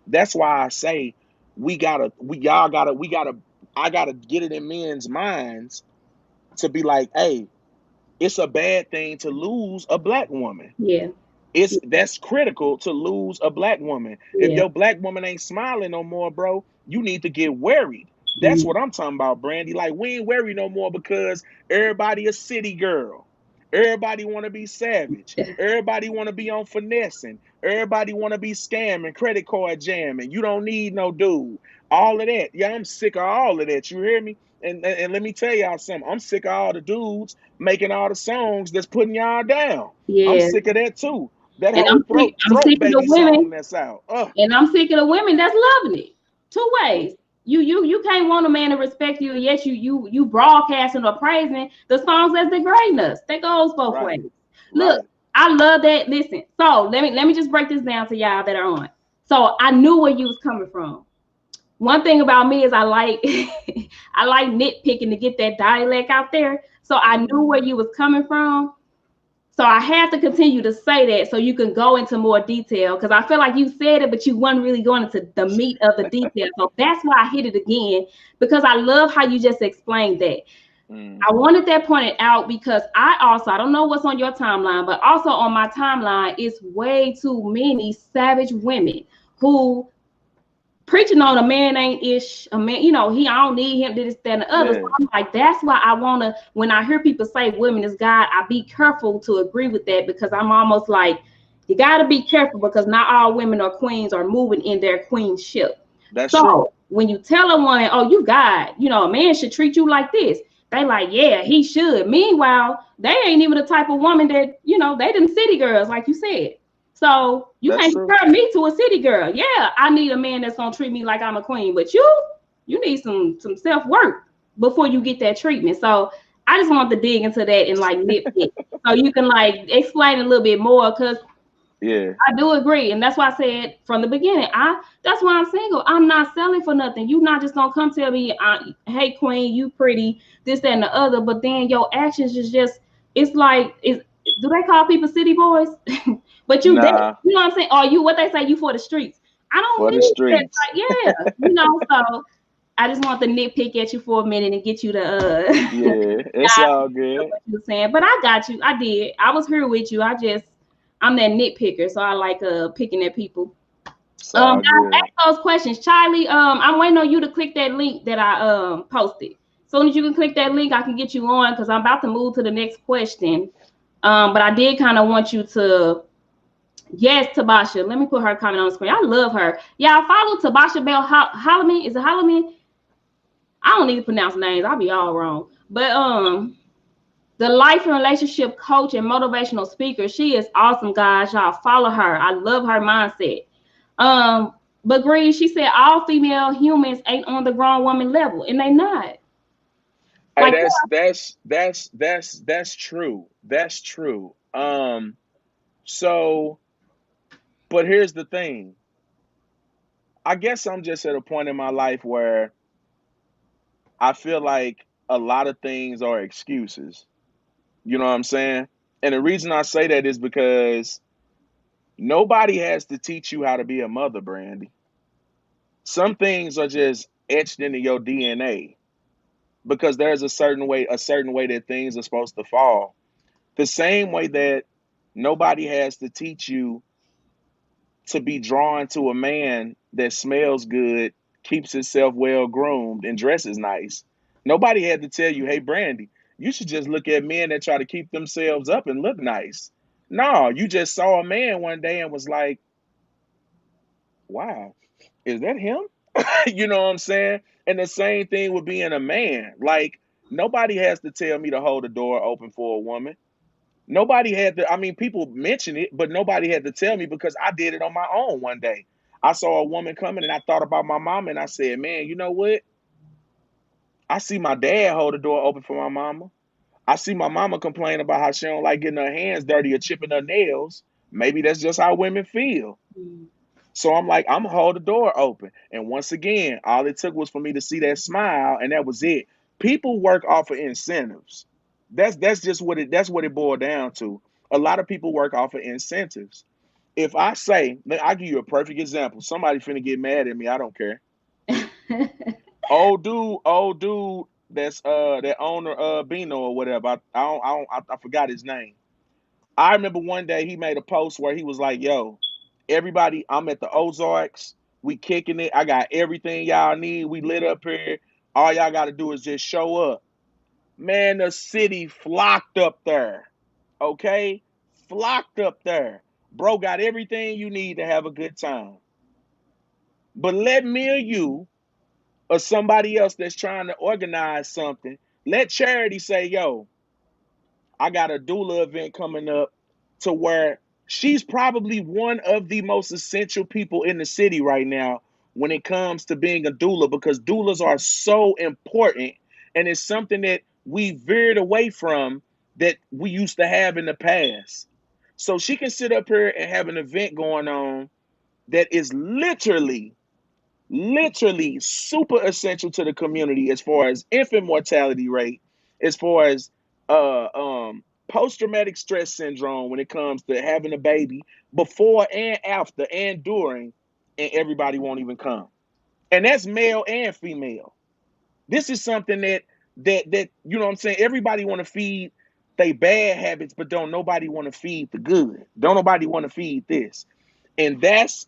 That's why I say we gotta, I gotta get it in men's minds to be like, hey, it's a bad thing to lose a black woman. Yeah. That's critical to lose a black woman. If Yeah. your black woman ain't smiling no more, bro, you need to get worried. That's Mm-hmm. what I'm talking about, Brandy. Like, we ain't worried no more because everybody a city girl. Everybody want to be savage. Everybody want to be on finessing. Everybody want to be scamming, credit card jamming. You don't need no dude. All of that. Yeah, I'm sick of all of that. You hear me? And let me tell y'all something. I'm sick of all the dudes making all the songs that's putting y'all down. I'm Yeah. sick of that too. That And whole I'm throat sick of the baby song women, that's out. Ugh. and I'm sick of the women that's loving it. Two ways. You can't want a man to respect you, yet you broadcasting or praising the songs that's degrading us. That goes both Right. ways. Look, Right. I love that. Listen, so let me just break this down to y'all that are on. So I knew where you was coming from. One thing about me is I like I like nitpicking to get that dialect out there. So I knew where Mm-hmm. you was coming from. So I have to continue to say that so you can go into more detail because I feel like you said it, but you weren't really going into the meat of the detail. So that's why I hit it again because I love how you just explained that. I Mm-hmm. wanted that pointed out because I don't know what's on your timeline, but also on my timeline is way too many savage women who preaching on a man ain't ish, a man, I don't need him, this, that, and the other. So Yeah. I'm like, that's why I wanna, when I hear people say women is God, I be careful to agree with that because I'm almost like, you gotta be careful because not all women or queens are moving in their queenship. That's true. So when you tell a woman, oh, you God, a man should treat you like this, they like, yeah, he should. Meanwhile, they ain't even the type of woman that, they them city girls, like you said. So you That's can't true. compare me to a city girl. Yeah, I need a man that's gonna treat me like I'm a queen, but you need some self work before you get that treatment. So I just want to dig into that and like nitpick, so you can like explain a little bit more because Yeah. I do agree, and that's why I said from the beginning, that's why I'm single. I'm not selling for nothing. You not just gonna come tell me, hey queen, you pretty, this, that, and the other, but then your actions is just, it's like, do they call people city boys? But you did, Nah, you know what I'm saying? Or you, what they say, you for the streets. I don't for the need that. streets. Like, yeah, you know. So I just want to nitpick at you for a minute and get you to Yeah, it's dive all into good. what you were saying. But I got you. I did. I was here with you. I'm that nitpicker, so I like picking at people. It's all Guys, good. ask those questions. Charlie, I'm waiting on you to click that link that I posted. As soon as you can click that link, I can get you on because I'm about to move to the next question. But I did kind of want you to, yes, Tabasha. Let me put her comment on the screen. I love her. Yeah, I follow Tabasha Bell Holloman. Is it Holloman? I don't need to pronounce names. I'll be all wrong. But the life and relationship coach and motivational speaker. She is awesome, guys. Y'all follow her. I love her mindset. But Green, she said all female humans ain't on the grown woman level, and they not. Hey, Like, that's true. That's true. So, but here's the thing. I guess I'm just at a point in my life where I feel like a lot of things are excuses. You know what I'm saying? And the reason I say that is because nobody has to teach you how to be a mother, Brandy. Some things are just etched into your DNA because there's a certain way that things are supposed to fall. The same way that nobody has to teach you to be drawn to a man that smells good, keeps himself well groomed, and dresses nice. Nobody had to tell you, hey, Brandy, you should just look at men that try to keep themselves up and look nice. No, you just saw a man one day and was like, wow, is that him? You know what I'm saying? And the same thing with being a man. Like, nobody has to tell me to hold the door open for a woman. Nobody had to, I mean, people mention it, but nobody had to tell me because I did it on my own one day. I saw a woman coming and I thought about my mama and I said, man, you know what? I see my dad hold the door open for my mama. I see my mama complain about how she don't like getting her hands dirty or chipping her nails. Maybe that's just how women feel. So I'm like, I'm gonna hold the door open. And once again, all it took was for me to see that smile, and that was it. People work off of incentives. That's what it boiled down to. A lot of people work off of incentives. If I say, I'll give you a perfect example. Somebody finna get mad at me. I don't care. Old dude that's that owner Bino or whatever. I forgot his name. I remember one day he made a post where he was like, yo, everybody, I'm at the Ozarks. We kicking it. I got everything y'all need. We lit up here. All y'all got to do is just show up. Man, the city flocked up there. Okay? Flocked up there. Bro got everything you need to have a good time. But let me or you or somebody else that's trying to organize something, let charity say, yo, I got a doula event coming up to where she's probably one of the most essential people in the city right now when it comes to being a doula because doulas are so important and it's something that we veered away from that we used to have in the past. So she can sit up here and have an event going on that is literally super essential to the community as far as infant mortality rate, as far as post-traumatic stress syndrome when it comes to having a baby before and after and during, and everybody won't even come. And that's male and female. This is something that you know what I'm saying, everybody want to feed they bad habits, but don't nobody want to feed the good. Don't nobody want to feed this. And that's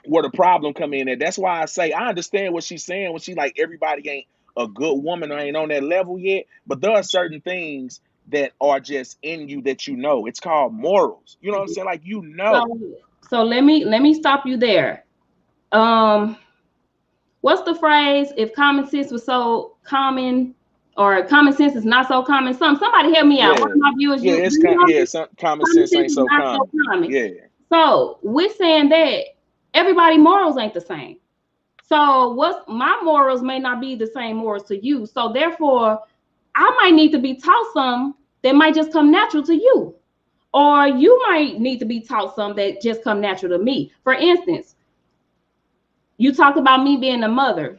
where the problem come in at. That's why I say I understand what she's saying when she like everybody ain't a good woman or ain't on that level yet. But there are certain things that are just in you that you know. It's called morals. You know what I'm saying? Like you know. so, so let me stop you there. Um, what's the phrase? If common sense was so common, or common sense is not so common. Somebody help me out. One Yeah. of my viewers, Yeah, you it's know, some common common sense sense ain't is so not so common. common. Yeah. So we're saying that everybody morals ain't the same. So what's my morals may not be the same morals to you. So therefore, I might need to be taught some that might just come natural to you. Or you might need to be taught some that just come natural to me. For instance, you talked about me being a mother.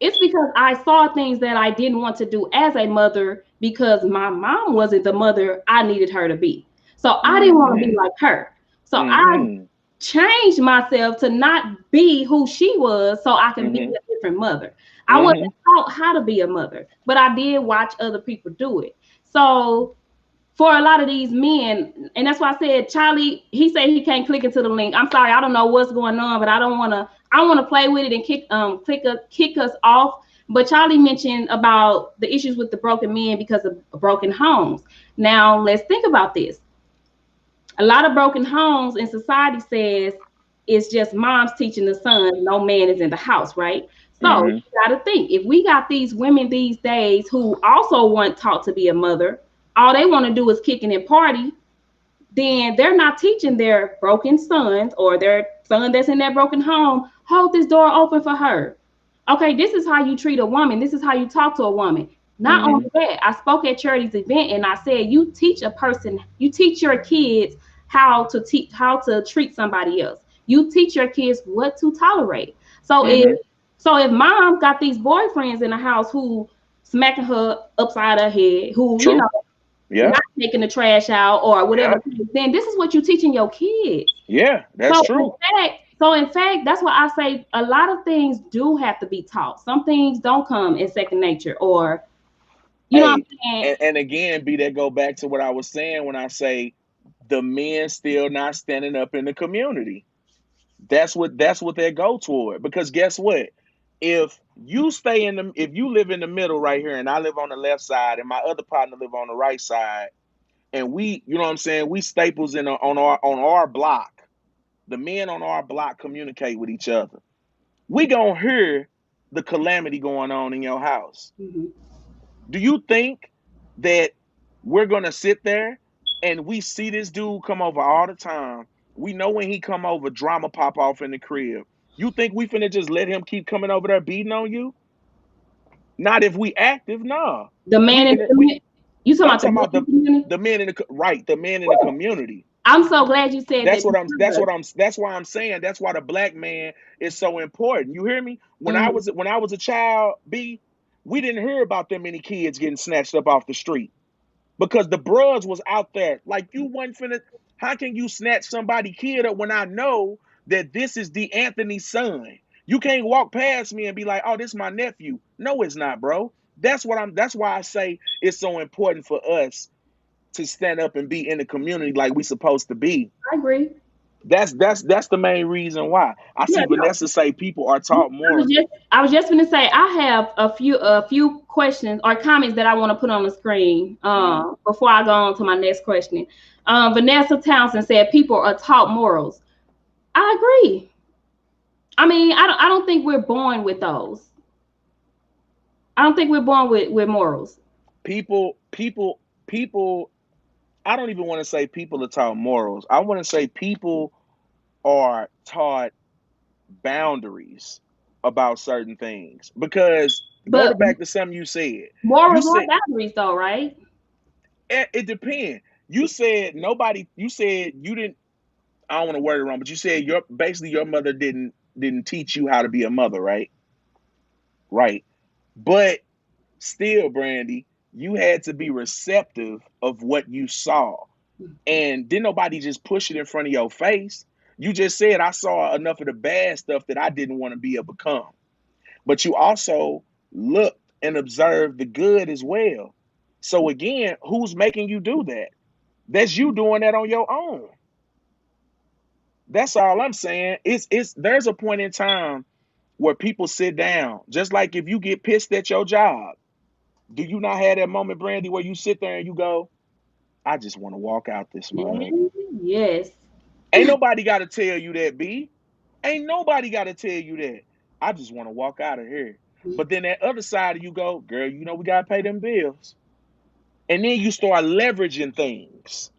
It's because I saw things that I didn't want to do as a mother because my mom wasn't the mother I needed her to be. So I didn't want to be like her. So I changed myself to not be who she was so I can be a different mother. I wasn't taught how to be a mother, but I did watch other people do it. So for a lot of these men, and that's why I said Charlie, he said he can't click into the link. I'm sorry, I don't know what's going on, but I want to play with it and kick us off. But Charlie mentioned about the issues with the broken men because of broken homes. Now let's think about this. A lot of broken homes in society says it's just moms teaching the son, no man is in the house, right? So you got to think, if we got these women these days who also want taught to be a mother, all they want to do is kicking and party, then they're not teaching their broken sons or their son that's in that broken home, hold this door open for her. Okay, this is how you treat a woman. This is how you talk to a woman. Not only that, I spoke at Charity's event and I said, you teach your kids how to treat somebody else. You teach your kids what to tolerate. So if mom got these boyfriends in the house who smacking her upside her head, who not taking the trash out or whatever, then this is what you're teaching your kids. Yeah, that's true. In fact, that's why I say a lot of things do have to be taught. Some things don't come in second nature, or you know what I'm saying? And again, B, that go back to what I was saying when I say the men still not standing up in the community. That's what they go toward. Because guess what? If you live in the middle right here, and I live on the left side, and my other partner live on the right side, and we, you know what I'm saying, we staples on our block. The men on our block communicate with each other. We gonna hear the calamity going on in your house. Do you think that we're gonna sit there and we see this dude come over all the time? We know when he come over, drama pop off in the crib. You think we finna just let him keep coming over there beating on you? Not if we active, nah. The man in the community. You talking about the men in the community. I'm so glad you said that's that. That's why I'm saying that's why the black man is so important. You hear me? When I was a child, B, we didn't hear about that many kids getting snatched up off the street because the bros was out there. Like, you wasn't finna. How can you snatch somebody kid up when I know that this is the Anthony's son? You can't walk past me and be like, "Oh, this is my nephew." No, it's not, bro. That's why I say it's so important for us to stand up and be in the community like we supposed to be. I agree. That's the main reason why. I see Vanessa say people are taught more. I was just going to say I have a few questions or comments that I want to put on the screen before I go on to my next question. Vanessa Townsend said people are taught morals. I agree. I mean, I don't think we're born with those. I don't think we're born with morals. People. I don't even want to say people are taught morals. I want to say people are taught boundaries about certain things. Because going back to something you said. Morals are boundaries though, right? It depends. You said you didn't, I don't want to word it wrong, but you said your mother didn't teach you how to be a mother, right? Right. But still, Brandy, you had to be receptive of what you saw. And didn't nobody just push it in front of your face. You just said, I saw enough of the bad stuff that I didn't want to be or become. But you also looked and observed the good as well. So again, who's making you do that? That's you doing that on your own. That's all I'm saying. There's a point in time where people sit down. Just like if you get pissed at your job, do you not have that moment, Brandy, where you sit there and you go, I just want to walk out this mug? Yes. Ain't nobody got to tell you that, B. Ain't nobody got to tell you that. I just want to walk out of here. But then that other side of you go, girl, you know we got to pay them bills. And then you start leveraging things.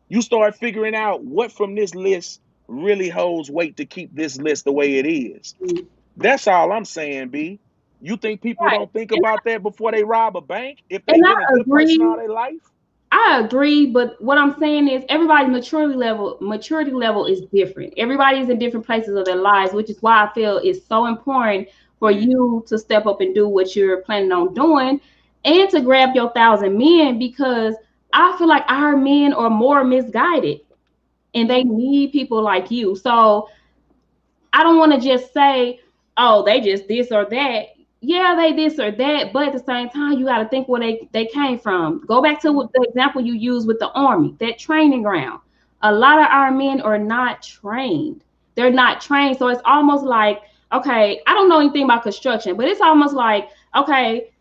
You start figuring out what from this list really holds weight to keep this list the way it is. That's all I'm saying, B. You think people don't think about that before they rob a bank? If they've been a good person all their life? I agree, but what I'm saying is everybody's maturity level is different. Everybody's in different places of their lives, which is why I feel it's so important for you to step up and do what you're planning on doing and to grab your 1,000 men, because I feel like our men are more misguided and they need people like you. So I don't want to just say, oh, they just this or that. Yeah, they this or that, but at the same time, you got to think where they came from. Go back to what the example you used with the army, that training ground. A lot of our men are not trained. They're not trained. So it's almost like, okay, I don't know anything about construction, but it's almost like, okay,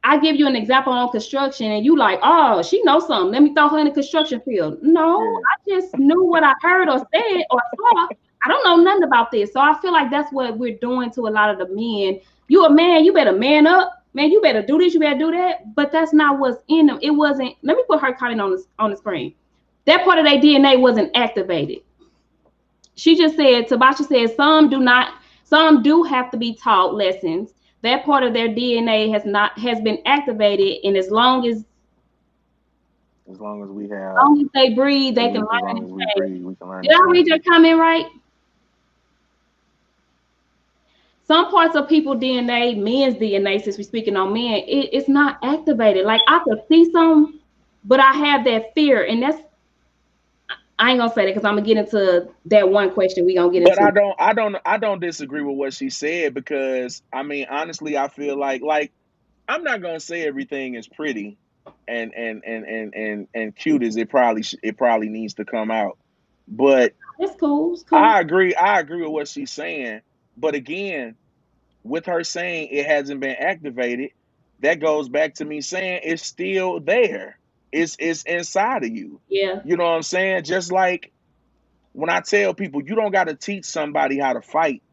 I give you an example on construction and you like, oh, she knows something. Let me throw her in the construction field. No, Yeah. I just knew what I heard or said or saw. I don't know nothing about this. So I feel like that's what we're doing to a lot of the men. You a man, you better man up. Man, you better do this, you better do that. But that's not what's in them. It wasn't, let me put her comment on the screen. That part of their DNA wasn't activated. She just said, Tabasha said, some do have to be taught lessons. That part of their DNA has been activated, and As long as we have they breathe, they can as learn long and as we change. breathe, we can learn Did to I read change your it. comment right? Some parts of people's DNA, men's DNA, since we're speaking on men, it's not activated. Like I could see some, but I have that fear, and that's I ain't gonna say that because I'm gonna get into that one question we gonna get But into. I don't disagree with what she said, because I mean, honestly, I feel like I'm not gonna say everything is pretty and cute as it probably needs to come out. But It's cool. It's cool. I agree with what she's saying. But again, with her saying it hasn't been activated, that goes back to me saying it's still there. It's inside of you. Yeah. You know what I'm saying? Just like when I tell people, you don't got to teach somebody how to fight.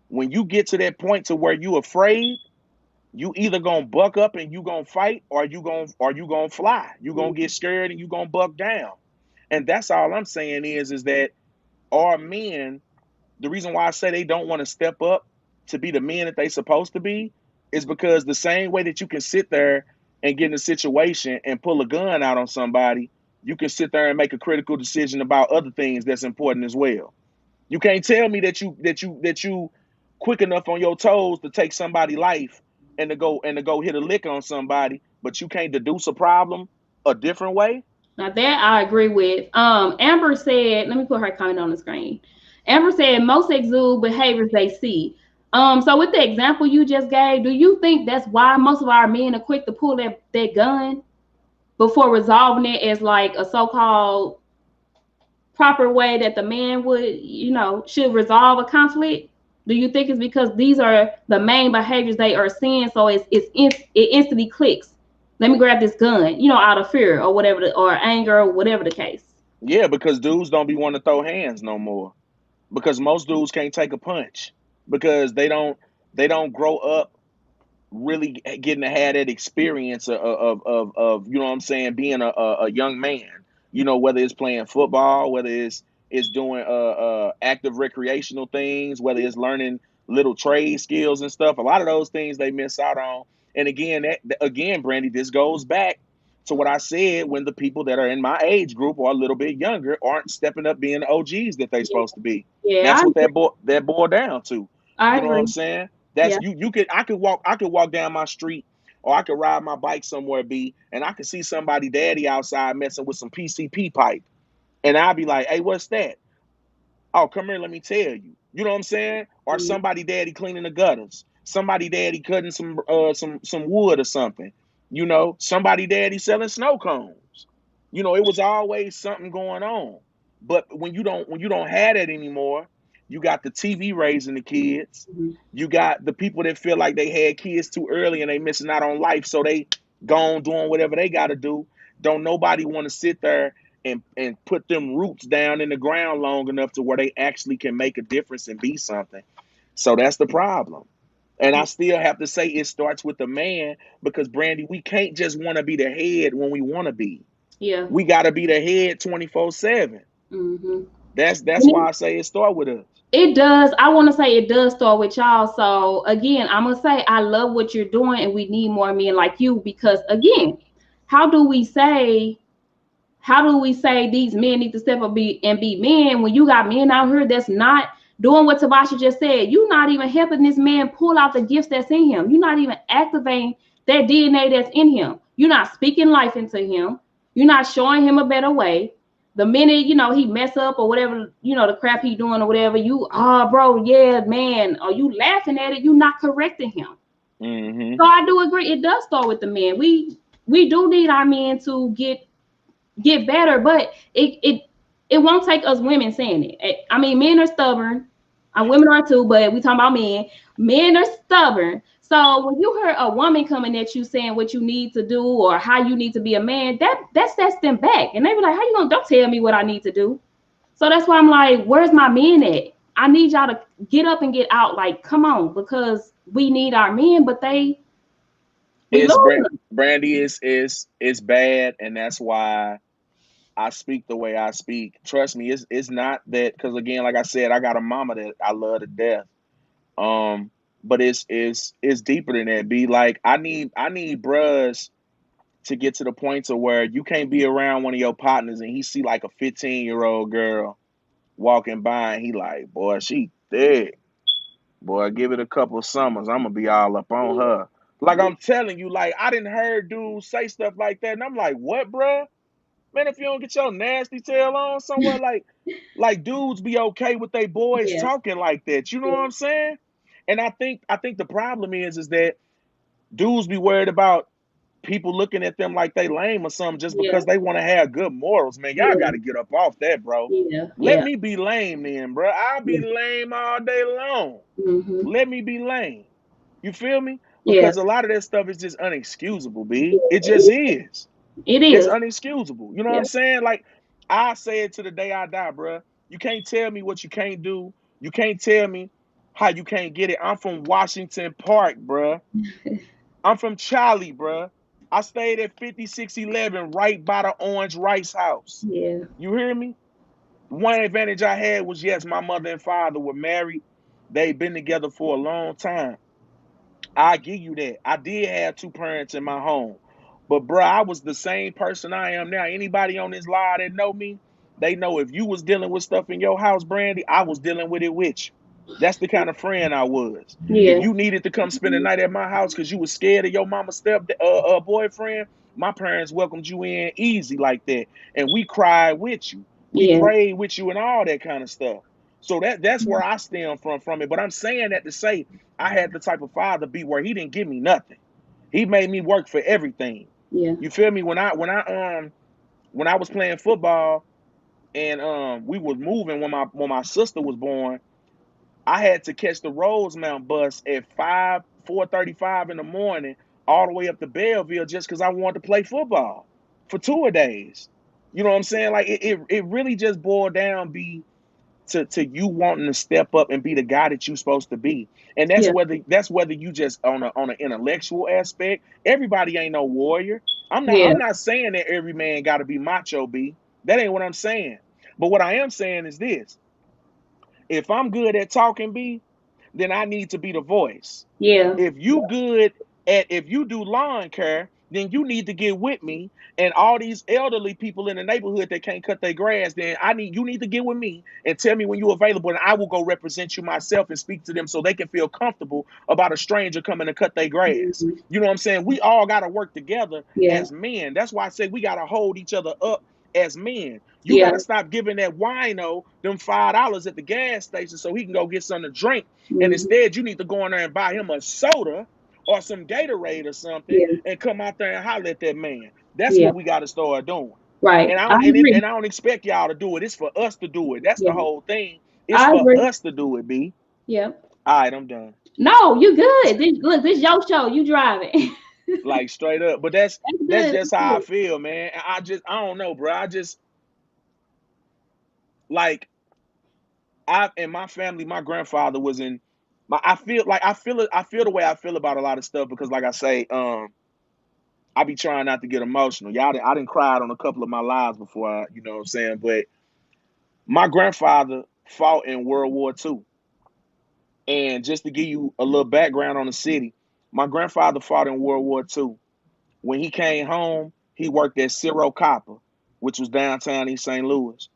When you get to that point to where you afraid, you either gonna buck up and you gonna fight, or you gonna fly. You gonna get scared and you gonna buck down. And that's all I'm saying is that our men, the reason why I say they don't want to step up to be the men that they supposed to be is because the same way that you can sit there and get in a situation and pull a gun out on somebody, you can sit there and make a critical decision about other things that's important as well. You can't tell me that you quick enough on your toes to take somebody's life and to go hit a lick on somebody, but you can't deduce a problem a different way. Now that I agree with. Amber said, let me put her comment on the screen. Amber said most exude behaviors they see. So with the example you just gave, do you think that's why most of our men are quick to pull that gun before resolving it as like a so-called proper way that the man would, should resolve a conflict? Do you think it's because these are the main behaviors they are seeing, so it instantly clicks? Let me grab this gun, out of fear or whatever, or anger or whatever the case. Yeah, because dudes don't be wanting to throw hands no more. Because most dudes can't take a punch because they don't grow up really getting to have that experience of you know what I'm saying, being a young man. You know, whether it's playing football, whether it's doing active recreational things, whether it's learning little trade skills and stuff. A lot of those things they miss out on. And again, again, Brandy, this goes back to what I said, when the people that are in my age group or a little bit younger aren't stepping up being the OGs that they Yeah, supposed to be. yeah, That's what that boiled down to. I You know what I'm agree. saying? Yeah, That's you could I could walk down my street, or I could ride my bike somewhere B, and I could see somebody daddy outside messing with some PCP pipe. And I'll be like, hey, what's that? Oh, come here, let me tell you. You know what I'm saying? Or mm, somebody daddy cleaning the gutters. Somebody daddy cutting some wood or something. You know, somebody daddy selling snow cones. You know, it was always something going on. But when you don't have that anymore, you got the TV raising the kids. mm, You got the people that feel like they had kids too early and they missing out on life, so they gone doing whatever they got to do. Don't nobody want to sit there and put them roots down in the ground long enough to where they actually can make a difference and be something. So that's the problem. And I still have to say it starts with the man, because Brandy, we can't just want to be the head when we want to be. yeah. We got to be the head 24/7. Mm-hmm. That's why I say it start with us. It does. I want to say it does start with y'all. So again, I'm gonna say I love what you're doing, and we need more men like you because again, how do we say these men need to step up and be men when you got men out here that's not doing what Tabasha just said? You're not even helping this man pull out the gifts that's in him. You're not even activating that DNA that's in him. You're not speaking life into him. You're not showing him a better way. The minute, he mess up or whatever, the crap he doing or whatever, you, oh, bro, yeah, man, or you laughing at it, you not correcting him. Mm-hmm. So I do agree. It does start with the men. We do need our men to get better, but it won't take us women saying it. I mean, men are stubborn. Women are too, but we talking about men. Men are stubborn. So when you hear a woman coming at you saying what you need to do or how you need to be a man, that sets them back, and they be like, "How you gonna? Don't tell me what I need to do." So that's why I'm like, "Where's my men at? I need y'all to get up and get out. Like, come on, because we need our men, but we It's losing them." Brandy is bad, and that's why I speak the way I speak. Trust me, it's not that, because again, like I said, I got a mama that I love to death. But it's deeper than that. Be like, I need bruhs to get to the point to where you can't be around one of your partners and he see like a 15-year-old girl walking by and he like, boy, she thick. Boy, give it a couple of summers, I'm gonna be all up on her. Like I'm telling you, like I didn't heard dudes say stuff like that, and I'm like, what, bruh? Man, if you don't get your nasty tail on somewhere, like dudes be okay with they boys Yeah, talking like that. You know what yeah, I'm saying? And I think the problem is that dudes be worried about people looking at them like they lame or something just yeah, because they want to have good morals. Man, y'all got yeah, to get up off that, bro. yeah, Let yeah, me be lame then, bro. I'll be yeah. lame all day long. Mm-hmm. Let me be lame. You feel me? Yeah, Because a lot of that stuff is just unexcusable, B. It just it is. it It's is. unexcusable. You know what Yeah, I'm saying? Like I say it to the day I die, bro. You can't tell me what you can't do. You can't tell me how you can't get it. I'm from Washington Park, bro. I'm from Charlie, bro. I stayed at 5611 right by the Orange Rice House. yeah, You hear me? One advantage I had was, yes, my mother and father were married. They've been together for a long time. I give you that. I did have two parents in my home. But bro, I was the same person I am now. Anybody on this line that know me, they know if you was dealing with stuff in your house, Brandy, I was dealing with it with you. That's the kind of friend I was. If yeah, you needed to come spend the night at my house because you was scared of your mama's boyfriend, my parents welcomed you in easy like that, and we cried with you, we yeah, prayed with you, and all that kind of stuff. So that's where I stem from it. But I'm saying that to say I had the type of father be where he didn't give me nothing. He made me work for everything. yeah, You feel me? When I was playing football and we was moving when my sister was born, I had to catch the Rosemount bus at 4:35 in the morning all the way up to Belleville just because I wanted to play football for 2 days. You know what I'm saying? Like it really just boiled down to you wanting to step up and be the guy that you're supposed to be. And yeah, that's whether you just on an intellectual aspect. Everybody ain't no warrior. I'm not yeah, I'm not saying that every man got to be macho, B. That ain't what I'm saying. But what I am saying is this. If I'm good at talking, B, then I need to be the voice. yeah, If you do lawn care, then you need to get with me. And all these elderly people in the neighborhood that can't cut their grass, then you need to get with me and tell me when you're available, and I will go represent you myself and speak to them so they can feel comfortable about a stranger coming to cut their grass. mhm, You know what I'm saying? We all got to work together yeah, as men. That's why I say we got to hold each other up as men. You got yeah, to stop giving that wino them $5 at the gas station so he can go get something to drink. And mhm, instead, you need to go in there and buy him a soda or some Gatorade or something yeah, and come out there and holler at that man. That's yeah. what we got to start doing. Right. And I agree. I don't expect y'all to do it. It's for us to do it. That's the Yeah, whole thing. It's I for agree. us to do it, B. Yeah. All right, I'm done. No, you good. Look, this your show. You driving. Like straight up. But that's That's just how I good. feel, man. I don't know, bro. I just like I in my family, my grandfather was in my I feel the way I feel about a lot of stuff because like I say, I be trying not to get emotional. I didn't cry on a couple of my lives before you know what I'm saying? But my grandfather fought in World War II. And just to give you a little background on the city, my grandfather fought in World War II. When he came home, he worked at Ciro Copper, which was downtown East St. Louis.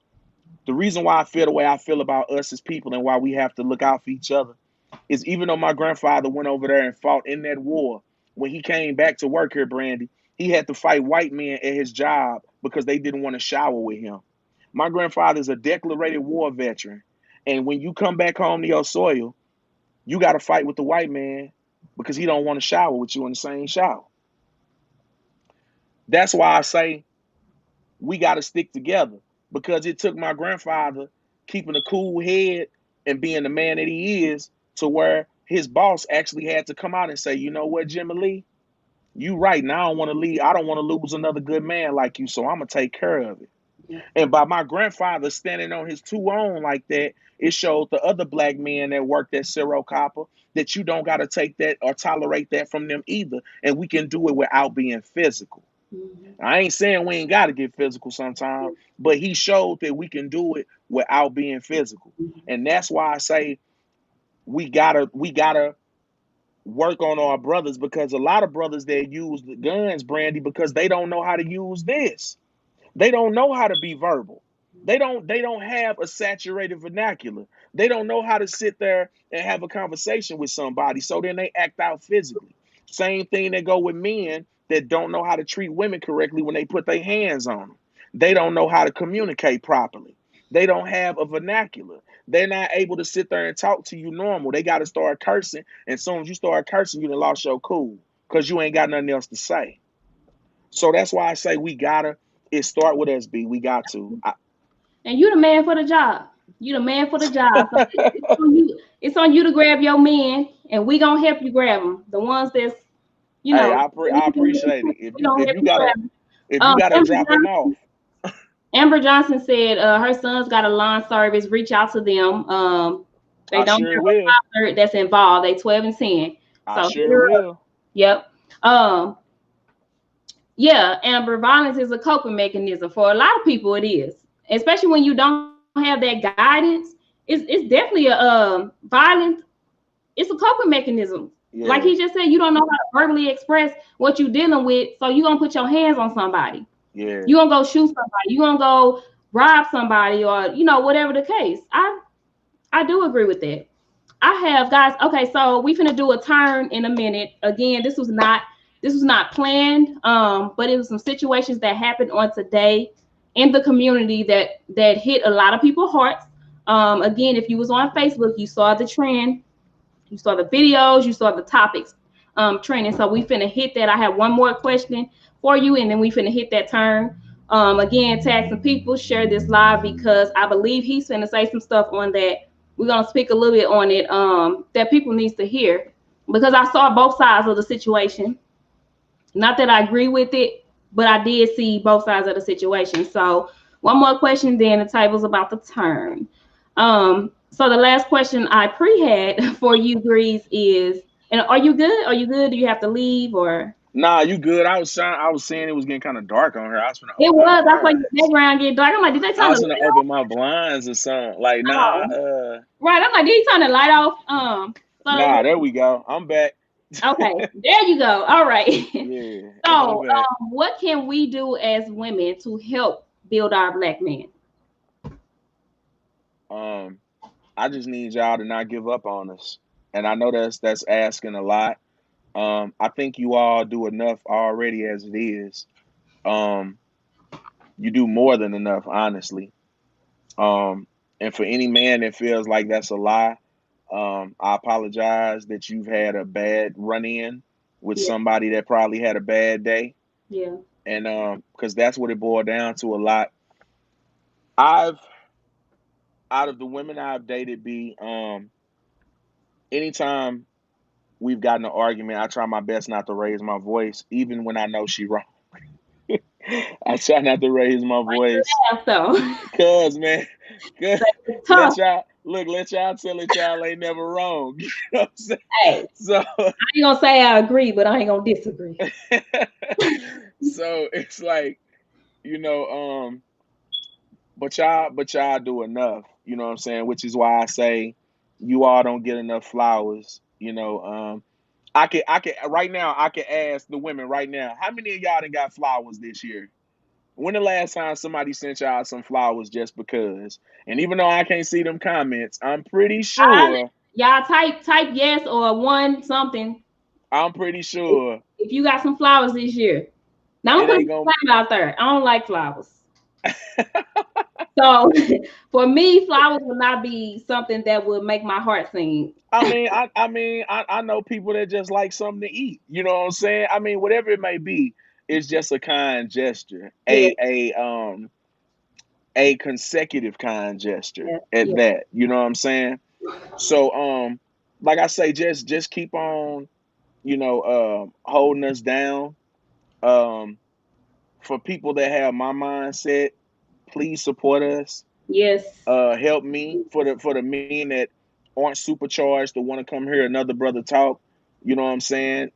The reason why I feel the way I feel about us as people and why we have to look out for each other is even though my grandfather went over there and fought in that war, when he came back to work here, Brandy, he had to fight white men at his job because they didn't want to shower with him. My grandfather's a declared war veteran. And when you come back home to your soil, you got to fight with the white man because he don't want to shower with you in the same shower. That's why I say we got to stick together, because it took my grandfather keeping a cool head and being the man that he is to where his boss actually had to come out and say, you know what, Jimmy Lee, you right. Now I don't want to leave. I don't want to lose another good man like you, so I'm going to take care of it. And by my grandfather standing on his two own like that, it showed the other black men that worked at Cerro Copper that you don't got to take that or tolerate that from them either. And we can do it without being physical. I ain't saying we ain't got to get physical sometimes, but he showed that we can do it without being physical. And that's why I say we gotta work on our brothers, because a lot of brothers that use the guns, Brandy, because they don't know how to use this. They don't know how to be verbal. They don't have a saturated vernacular. They don't know how to sit there and have a conversation with somebody. So then they act out physically. Same thing that go with men that don't know how to treat women correctly when they put their hands on them. They don't know how to communicate properly. They don't have a vernacular. They're not able to sit there and talk to you normal. They got to start cursing. And as soon as you start cursing, you done lost your cool because you ain't got nothing else to say. So that's why I say it start with us, B. We got to. And you the man for the job. You the man for the job. So it's on you to grab your men, and we gonna help you grab them. The ones that's, Hey, I appreciate it. If you gotta drop them off. Amber Johnson said her son's got a lawn service. Reach out to them. They don't have a father that's involved. They 12 and 10. I sure will. Yep. Yeah, Amber, violence is a coping mechanism for a lot of people. It is, especially when you don't have that guidance. It's definitely a violence. It's a coping mechanism. Yeah. Like he just said, you don't know how to verbally express what you're dealing with, so you're gonna put your hands on somebody. Yeah. You're gonna go shoot somebody. You're gonna go rob somebody, or whatever the case. I do agree with that. I have, guys. Okay, so we finna do a turn in a minute. Again, this was not planned, but it was some situations that happened on today in the community that hit a lot of people's hearts. Again, if you was on Facebook, you saw the trend, you saw the videos, you saw the topics trending. So we finna hit that. I have one more question for you, and then we finna hit that turn. Again, tag some people, share this live, because I believe he's finna say some stuff on that. We're gonna speak a little bit on it that people needs to hear, because I saw both sides of the situation. Not that I agree with it, but I did see both sides of the situation. So one more question, then the table's about to turn. So the last question I had for you, Greze, is, and are you good? Are you good? Do you have to leave, or? Nah, you good. I was saying it was getting kind of dark on her. I was it was. That's why your background get dark. I'm like, did they turn I was gonna open my blinds or something. Like, nah. Right. I'm like, did he turn the light off? Nah, there we go. I'm back. Okay, there you go. All right. Yeah. So, what can we do as women to help build our black men? I just need y'all to not give up on us, and I know that's asking a lot. I think you all do enough already as it is. You do more than enough, honestly. And for any man that feels like that's a lie, I apologize that you've had a bad run-in with somebody that probably had a bad day. Yeah. And because that's what it boiled down to a lot. Out of the women I've dated, anytime we've gotten an argument, I try my best not to raise my voice, even when I know she's wrong. I try not to raise my voice. Cause man, let y'all tell it y'all ain't never wrong. You know what I'm saying? Hey, so I ain't gonna say I agree, but I ain't gonna disagree. So it's like, but y'all do enough, you know what I'm saying? Which is why I say you all don't get enough flowers. I can right now, I can ask the women right now, how many of y'all done got flowers this year? When the last time somebody sent y'all some flowers just because? And even though I can't see them comments, I'm pretty sure y'all type yes or one something. I'm pretty sure if you got some flowers this year. Now I'm It putting ain't a gonna. disclaimer out there. I don't like flowers. So for me, flowers would not be something that would make my heart sing. I know people that just like something to eat. You know what I'm saying? I mean, whatever it may be, it's just a kind gesture, Yeah, a consecutive kind gesture yeah, at yeah. that. You know what I'm saying? So, like I say, just keep on, holding us down. Um, for people that have my mindset, please support us. Yes. Help me for the men that aren't supercharged to want to come hear another brother talk. You know what I'm saying?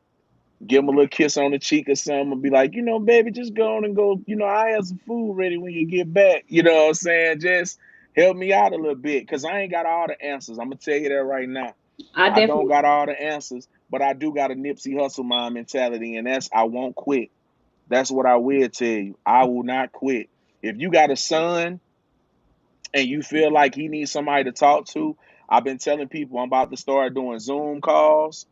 Give them a little kiss on the cheek or something and be like, baby, just go on and go. I have some food ready when you get back. You know what I'm saying? Just help me out a little bit because I ain't got all the answers. I'm gonna tell you that right now. I I don't definitely. got all the answers, but I do got a Nipsey Hustle mind mentality, and that's I won't quit. That's what I will tell you. I will not quit. If you got a son and you feel like he needs somebody to talk to, I've been telling people I'm about to start doing Zoom calls.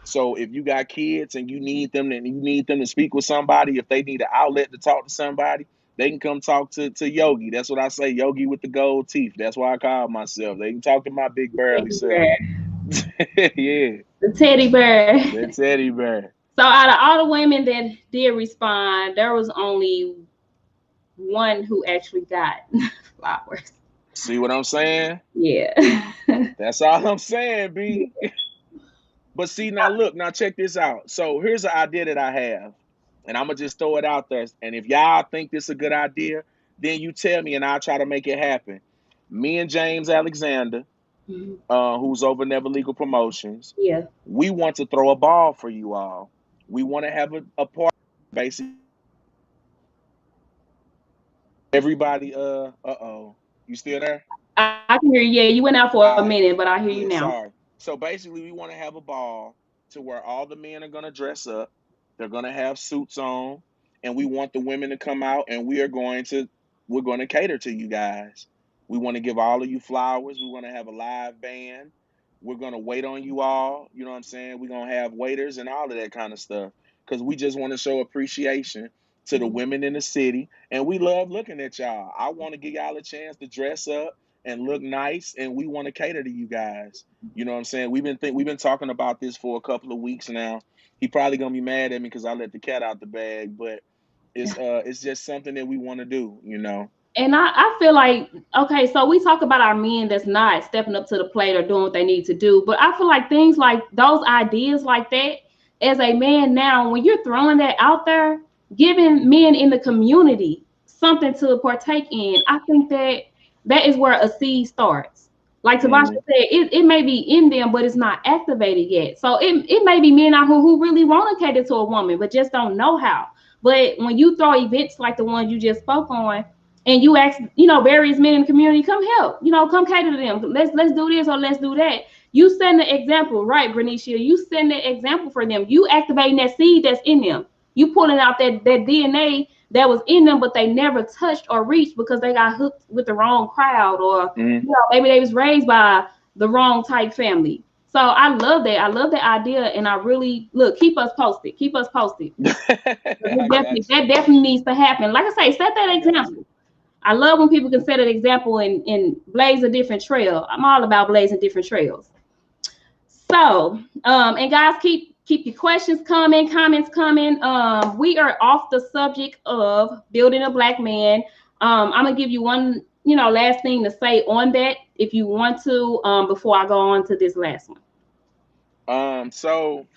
So if you got kids and you need them to speak with somebody, if they need an outlet to talk to somebody, they can come talk to Yogi. That's what I say, Yogi with the gold teeth. That's why I call myself. They can talk to my big burly Teddy self. bear. Yeah, The teddy bear. that teddy bear. So out of all the women that did respond, there was only one who actually got flowers. See what I'm saying? Yeah. That's all I'm saying, B. But see, now look, now check this out. So here's an idea that I have, and I'm gonna just throw it out there. And if y'all think this is a good idea, then you tell me, and I'll try to make it happen. Me and James Alexander, Mhm. who's over Never Legal Promotions, Yeah. we want to throw a ball for you all. We want to have a party, basically. Everybody, oh, you still there? I can hear you. Yeah, you went out for a All right, minute, but I hear you yeah, now. sorry. So basically, we want to have a ball to where all the men are gonna dress up. They're gonna have suits on, and we want the women to come out, and we're going to cater to you guys. We want to give all of you flowers. We want to have a live band. We're gonna wait on you all. You know what I'm saying? We're gonna have waiters and all of that kind of stuff because we just want to show appreciation to the Mhm. women in the city, and we love looking at y'all. I want to give y'all a chance to dress up and look nice, and we want to cater to you guys. You know what I'm saying? We've been talking about this for a couple of weeks now. He probably gonna be mad at me because I let the cat out the bag, but it's just something that we want to do. And I feel like, okay, so we talk about our men that's not stepping up to the plate or doing what they need to do, but I feel like things like those ideas like that, as a man now, when you're throwing that out there, giving men in the community something to partake in, I think that that is where a seed starts. Like Tabasha Mm-hmm. said, it may be in them, but it's not activated yet. So it may be men out who really want to cater to a woman, but just don't know how. But when you throw events like the ones you just spoke on, and you ask, various men in the community, come help, come cater to them. Let's do this or let's do that. You send the example, right, Bernicia? You send the example for them. You activating that seed that's in them. You pulling out that DNA that was in them, but they never touched or reached because they got hooked with the wrong crowd, or Mm-hmm. maybe they was raised by the wrong type family. So I love that. I love that idea, and I really look. Keep us posted. Keep us posted. I got you. That definitely needs to happen. Like I say, set that I got you. example. I love when people can set an example and blaze a different trail. I'm all about blazing different trails. So, and guys, keep your questions coming, comments coming. We are off the subject of building a black man. I'm gonna give you one, last thing to say on that if you want to, before I go on to this last one. So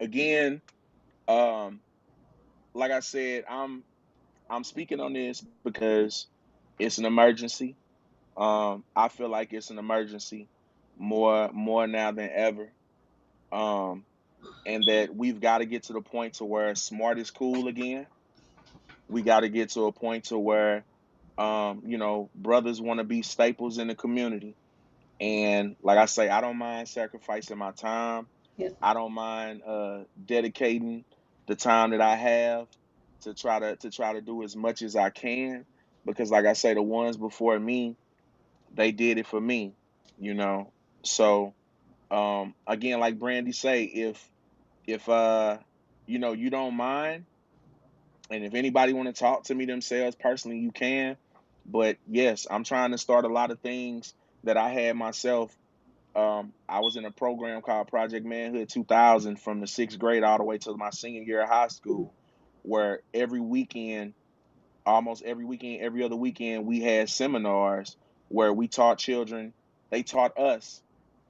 again, um, like I said, I'm speaking on this because it's an emergency. I feel like it's an emergency more now than ever. Um, and that we've got to get to the point to where smart is cool again. We got to get to a point to where brothers want to be staples in the community. And like I say, I don't mind sacrificing my time. Yes. I don't mind dedicating the time that I have to try to do as much as I can because like I say, the ones before me, they did it for me, you know. So again, like Brandy say, if you don't mind, And if anybody want to talk to me themselves personally, you can. But yes, I'm trying to start a lot of things that I had myself. I was in a program called Project Manhood 2000 from the 6th grade all the way to my senior year of high school, where every weekend, almost every weekend, every other weekend, we had seminars where we taught children. They taught us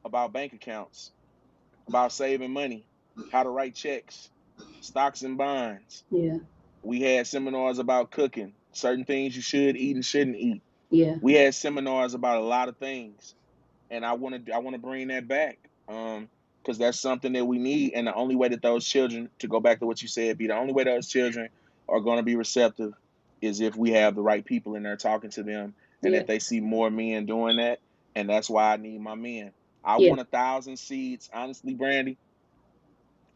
about bank accounts, about saving money, how to write checks, stocks and bonds. Yeah. We had seminars about cooking, certain things you should eat and shouldn't eat. Yeah. We had seminars about a lot of things, and I want to bring that back, because that's something that we need. And the only way that those children, to go back to what you said, be the only way those children are going to be receptive is if we have the right people in there talking to them, and Yeah. that they see more men doing that. And that's why I need my men. I Yeah. want 1,000 seats, honestly, Brandy.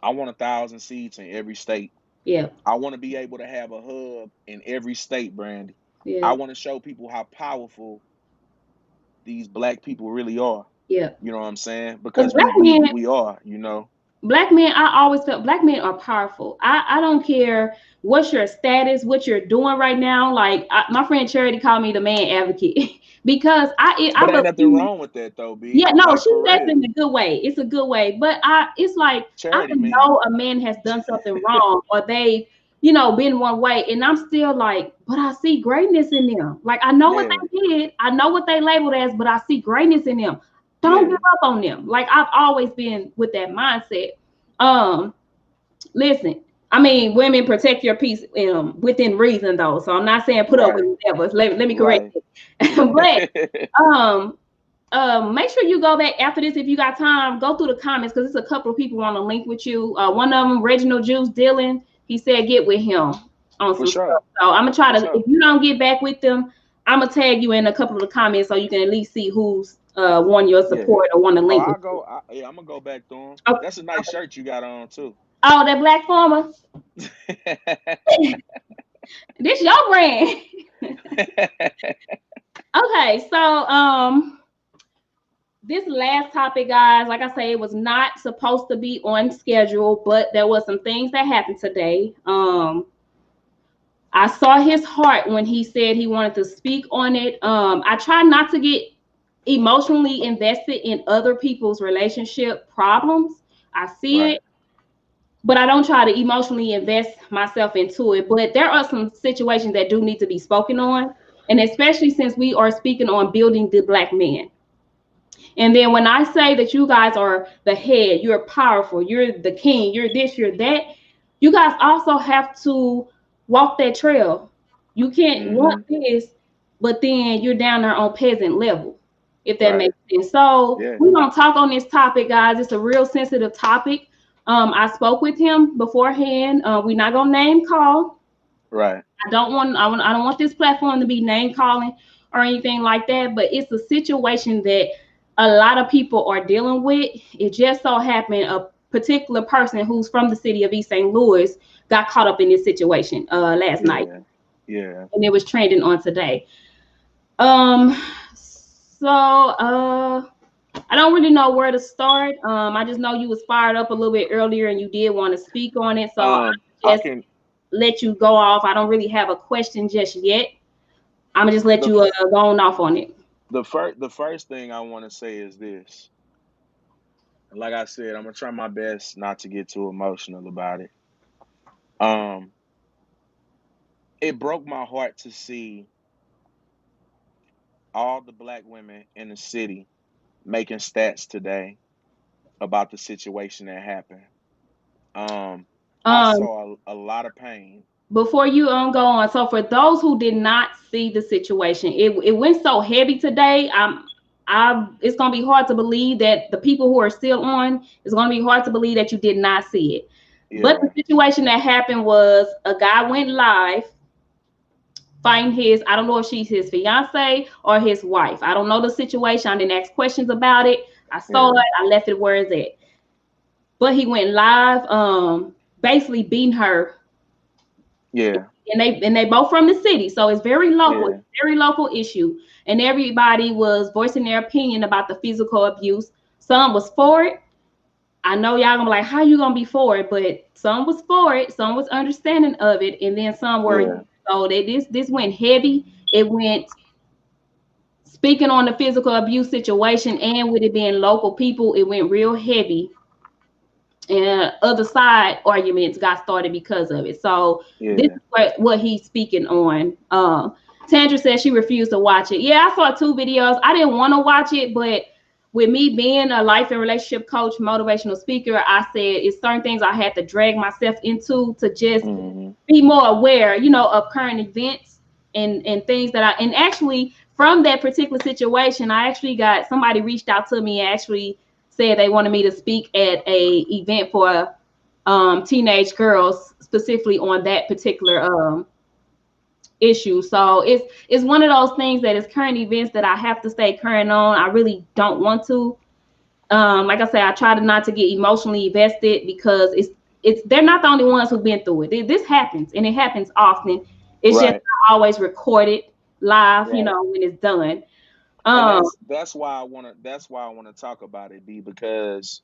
I want 1,000 seats in every state. Yeah. I want to be able to have a hub in every state, Brandy. I Yeah. want to show people how powerful these black people really are. Yeah. You know what I'm saying? Because Because we are, you know. black men, I always felt black men are powerful. I don't care what's your status, what you're doing right now. Like my friend Charity called me the man advocate because I But ain't nothing believe. wrong with that though, B. Yeah, no, Like she for says it real. in a good way. It's a good way. But it's like I Charity man. know a man has done something wrong or they, been one way. And I'm still like, but I see greatness in them. Like I know what Yeah, they did. I know what they labeled as, but I see greatness in them. Don't yeah, give up on them. Like I've always been with that mindset. Um, Listen, I mean, women protect your peace within reason, though. So I'm not saying put up with right, whatever. Let me correct right. it. But um, make sure you go back after this if you got time. Go through the comments because there's a couple of people want to link with you. One of them, Reginald Juice Dillon, he said get with him on For some sure, stuff. So I'm gonna try for to. sure. If you don't get back with them, I'm gonna tag you in a couple of the comments so you can at least see who's want your Yeah. support or want to Oh, link with I'll you. go. Yeah, I'm gonna go back through them. Okay. That's a nice shirt you got on too. Oh, that black farmer. This your brand. Okay, so this last topic, guys, like I say, it was not supposed to be on schedule, but there was some things that happened today. I saw his heart when he said he wanted to speak on it. I try not to get emotionally invested in other people's relationship problems. I see Right. it, but I don't try to emotionally invest myself into it. But there are some situations that do need to be spoken on, and especially since we are speaking on building the black man. And then when I say that you guys are the head, you're powerful, you're the king, you're this, you're that, you guys also have to walk that trail. You can't want Mm-hmm. this, but then you're down there on peasant level, if that Right. makes sense. So Yeah. we're gonna talk on this topic, guys. It's a real sensitive topic. I spoke with him beforehand. We're not gonna name call. Right. I don't want this platform to be name calling or anything like that, but it's a situation that a lot of people are dealing with. It just so happened a particular person who's from the city of East St. Louis got caught up in this situation last night, Yeah. Yeah. and it was trending on today. Um, I don't really know where to start. I just know you was fired up a little bit earlier, and you did want to speak on it, so I I just can. let you go off. I don't really have a question just yet. I'm gonna just let the you go on off on it. the first thing I want to say is this. Like I said, I'm gonna try my best not to get too emotional about it. Um, it broke my heart to see all the black women in the city making stats today about the situation that happened. Um, I Um, saw a lot of pain. Before you go on, so for those who did not see the situation, it went so heavy today. I It's gonna be hard to believe that the people who are still on, it's gonna be hard to believe that you did not see it. But the Yeah, situation that happened was a guy went live fighting his, I don't know if she's his fiance or his wife. I don't know the situation. I didn't ask questions about it. I saw yeah, it, I left it where it's at. But he went live, basically beating her, yeah, and they both from the city, so it's yeah, very local issue, and everybody was voicing their opinion about the physical abuse. Some was for it, I know y'all gonna be like, how you gonna be for it? But some was for it, some was understanding of it, and then some were. Yeah. So that this went heavy. It went speaking on the physical abuse situation, and with it being local people, it went real heavy. And other side arguments got started because of it. So this Yeah. is what he's speaking on. Tandra said she refused to watch it. Yeah, I saw 2 videos. I didn't want to watch it, but with me being a life and relationship coach, motivational speaker, I said it's certain things I had to drag myself into to just Hmm. be more aware, of current events and things that and actually from that particular situation, I actually got somebody reached out to me and actually said they wanted me to speak at a event for teenage girls specifically on that particular issue. So it's one of those things that is current events that I have to stay current on. I really don't want to. Like I said, I try to not to get emotionally invested because it's they're not the only ones who've been through it. This happens and it happens often. It's just Right. not always recorded live, Right. when it's done. And Um, that's why I wanna talk about it, B, because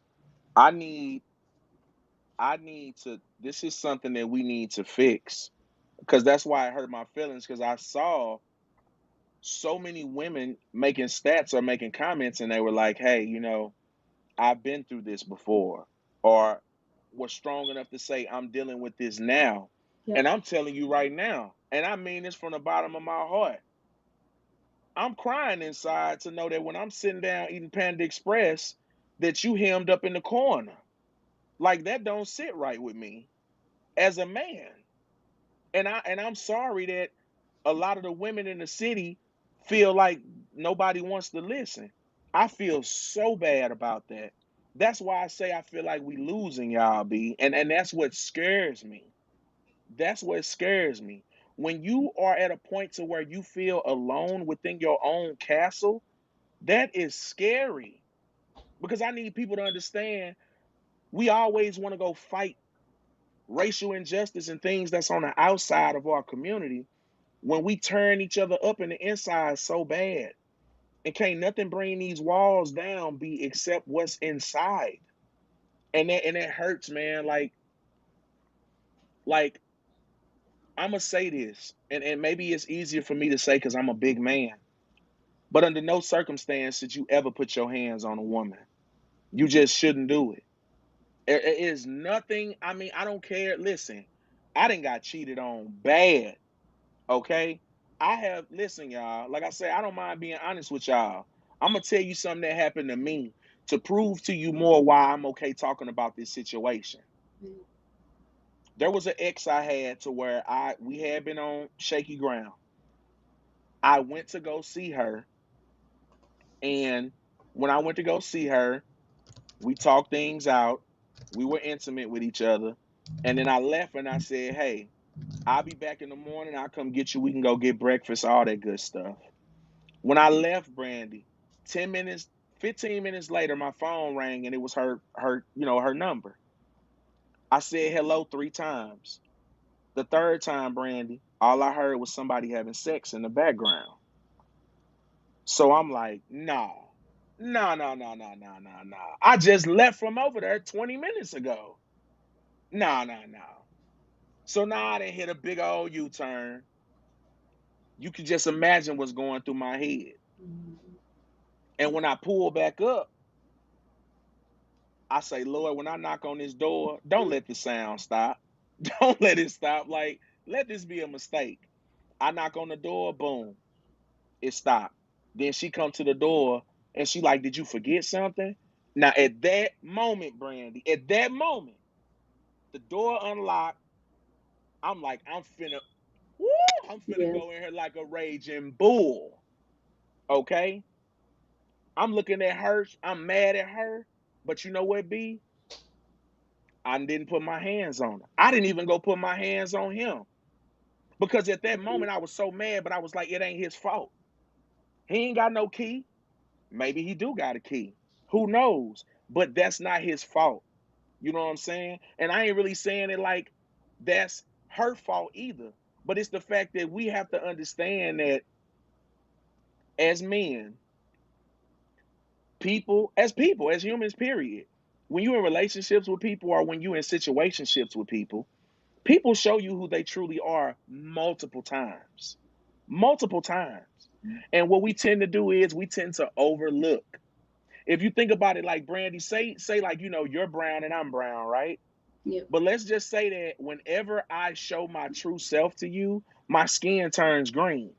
I need I need to this is something that we need to fix. Because that's why it hurt my feelings, because I saw so many women making stats or making comments, and they were like, hey, I've been through this before, or was strong enough to say, I'm dealing with this now. yeah, And I'm telling you right now, and I mean this from the bottom of my heart, I'm crying inside to know that when I'm sitting down eating Panda Express, that you hemmed up in the corner. Like, that don't sit right with me as a man. And I'm sorry that a lot of the women in the city feel like nobody wants to listen. I feel so bad about that. That's why I say I feel like we losing, y'all, B. And that's what scares me. That's what scares me. When you are at a point to where you feel alone within your own castle, that is scary. Because I need people to understand we always want to go fight racial injustice and things that's on the outside of our community when we turn each other up in the inside so bad. And can't nothing bring these walls down be except what's inside. And it hurts, man. Like I'ma say this, and maybe it's easier for me to say because I'm a big man. But under no circumstance should you ever put your hands on a woman. You just shouldn't do it. It is nothing. I mean, I don't care. Listen, I didn't got cheated on bad. Okay. I have, listen, y'all, like I said, I don't mind being honest with y'all. I'm going to tell you something that happened to me to prove to you more why I'm okay talking about this situation. There was an ex I had to where we had been on shaky ground. I went to go see her, and when I went to go see her, we talked things out. We were intimate with each other. And then I left and I said, "Hey, I'll be back in the morning. I'll come get you. We can go get breakfast, all that good stuff." When I left Brandy, 10 minutes, 15 minutes later, my phone rang and it was her number. I said hello 3 times. The third time, Brandy, all I heard was somebody having sex in the background. So I'm like, no, no, no, no, no, no, no, no. I just left from over there 20 minutes ago. No, no, no. So now I didn't hit a big old U-turn. You can just imagine what's going through my head. And when I pull back up, I say, Lord, when I knock on this door, don't let the sound stop. Don't let it stop. Like, let this be a mistake. I knock on the door, boom, it stopped. Then she come to the door and she like, did you forget something? Now at that moment, Brandy, at that moment, the door unlocked. I'm like, woo, I'm finna yeah, go in here like a raging bull. Okay? I'm looking at her, I'm mad at her. But you know what, B? I didn't put my hands on her. I didn't even go put my hands on him. Because at that moment I was so mad, but I was like, it ain't his fault. He ain't got no key. Maybe he do got a key. Who knows? But that's not his fault. You know what I'm saying? And I ain't really saying it like that's her fault either. But it's the fact that we have to understand that as men, as humans, period. When you're in relationships with people or when you're in situationships with people, people show you who they truly are multiple times. Multiple times. And what we tend to do is we tend to overlook. If you think about it, like Brandy, say like, you're brown and I'm brown, right? Yep. But let's just say that whenever I show my true self to you, my skin turns green.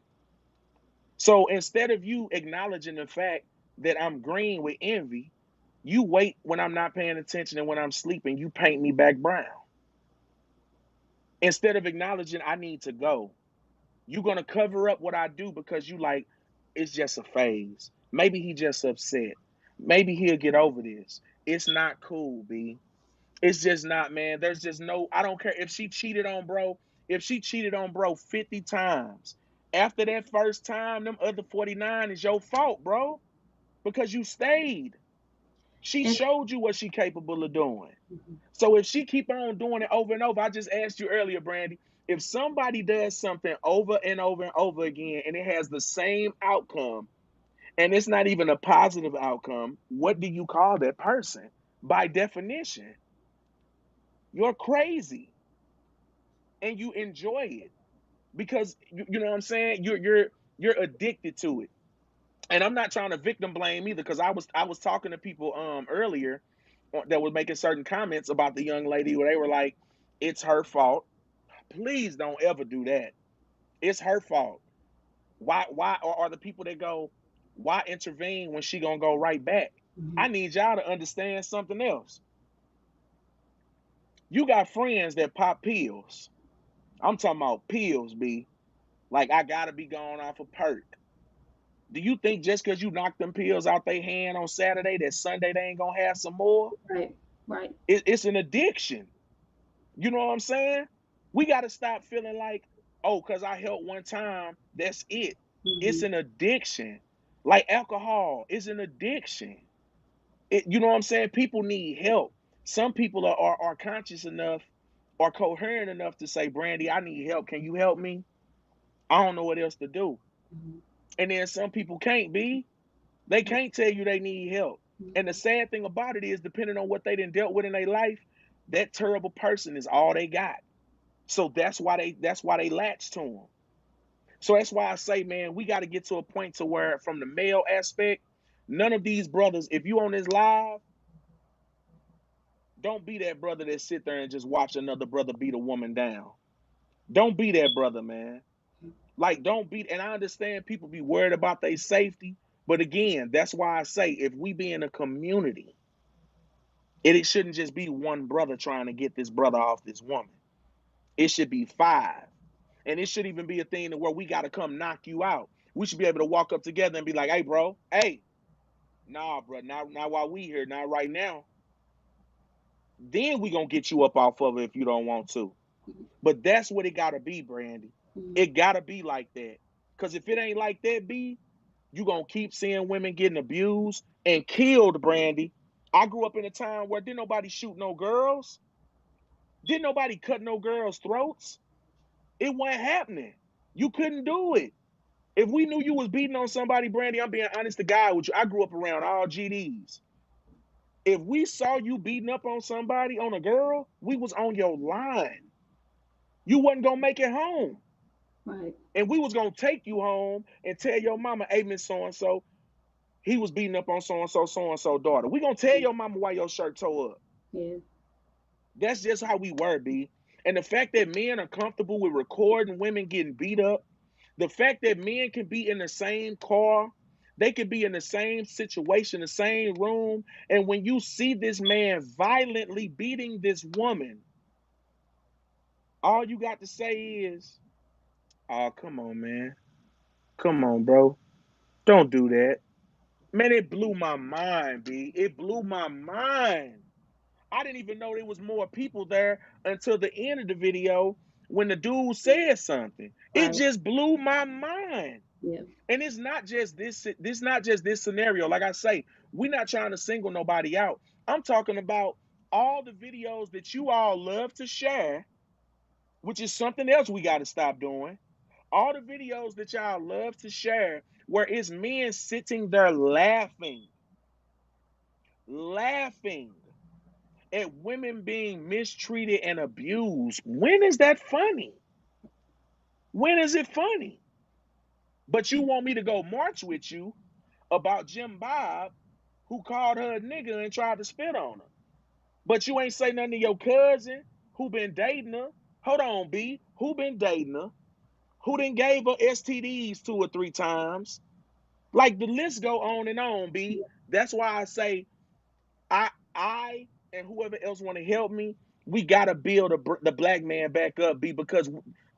So instead of you acknowledging the fact that I'm green with envy, you wait when I'm not paying attention and when I'm sleeping, you paint me back brown. Instead of acknowledging I need to go, you're going to cover up what I do because you like, it's just a phase. Maybe he just upset. Maybe he'll get over this. It's not cool, B. It's just not, man. There's just no, I don't care if she cheated on bro. If she cheated on bro 50 times, after that first time, them other 49 is your fault, bro, because you stayed. She And showed you what she capable of doing. mhm. So if she keep on doing it over and over, I just asked you earlier, Brandy, if somebody does something over and over and over again and it has the same outcome and it's not even a positive outcome, what do you call that person? By definition, you're crazy and you enjoy it because you know what I'm saying? You're addicted to it. And I'm not trying to victim blame either because I was talking to people earlier that were making certain comments about the young lady where they were like, it's her fault. Please don't ever do that. It's her fault. Why are the people that go, why intervene when she gonna go right back? I Mhm. need y'all to understand something else. You got friends that pop pills. I'm talking about pills, B. Like I gotta be going off a perk. Do you think just because you knock them pills out their hand on Saturday that Sunday they ain't gonna have some more? Right, right. It's an addiction. You know what I'm saying? We got to stop feeling like, oh, because I helped one time, that's it. It's Hmm. an addiction. Like alcohol is an addiction. You know what I'm saying? People need help. Some people are conscious enough or coherent enough to say, Brandy, I need help. Can you help me? I don't know what else to do. Hmm. And then some people can't be. They can't tell you they need help. And the sad thing about it is, depending on what they done dealt with in their life, that terrible person is all they got. So that's why they latch to them. So that's why I say, man, we got to get to a point to where, from the male aspect, none of these brothers, if you on this live, don't be that brother that sit there and just watch another brother beat a woman down. Don't be that brother, man. Like, don't be. And I understand people be worried about their safety, but again, that's why I say, if we be in a community, it shouldn't just be one brother trying to get this brother off this woman. It should be five. And it should even be a thing where we got to come knock you out. We should be able to walk up together and be like, hey, bro, hey, nah, bro, not while we here, not right now. Then we going to get you up off of it if you don't want to. But that's what it got to be, Brandy. Hmm. It got to be like that. Because if it ain't like that, B, you going to keep seeing women getting abused and killed, Brandy. I grew up in a time where didn't nobody shoot no girls. Didn't nobody cut no girls' throats. It wasn't happening. You couldn't do it. If we knew you was beating on somebody, Brandy, I'm being honest to God with you. I grew up around all GDs. If we saw you beating up on somebody, on a girl, we was on your line. You wasn't gonna make it home. Right. And we was gonna take you home and tell your mama, hey, Miss So-and-so, he was beating up on so-and-so daughter. We gonna tell your mama why your shirt tore up. Yeah. That's just how we were, B. And the fact that men are comfortable with recording women getting beat up, the fact that men can be in the same car, they can be in the same situation, the same room, and when you see this man violently beating this woman, all you got to say is, oh, come on, man. Come on, bro. Don't do that. Man, it blew my mind, B. It blew my mind. I didn't even know there was more people there until the end of the video when the dude said something. It Right. just blew my mind. Yeah. And it's not just this not just this scenario. Like I say, we're not trying to single nobody out. I'm talking about all the videos that you all love to share, which is something else we got to stop doing. All the videos that y'all love to share where it's men sitting there laughing, laughing. at women being mistreated and abused. When is that funny? When is it funny? But you want me to go march with you about Jim Bob, who called her a nigga and tried to spit on her. But you ain't say nothing to your cousin who been dating her. Hold on, B. Who been dating her? Who done gave her STDs 2 or 3 times? Like the list go on and on, B. That's why I say I and whoever else want to help me, we gotta build the black man back up, B. Because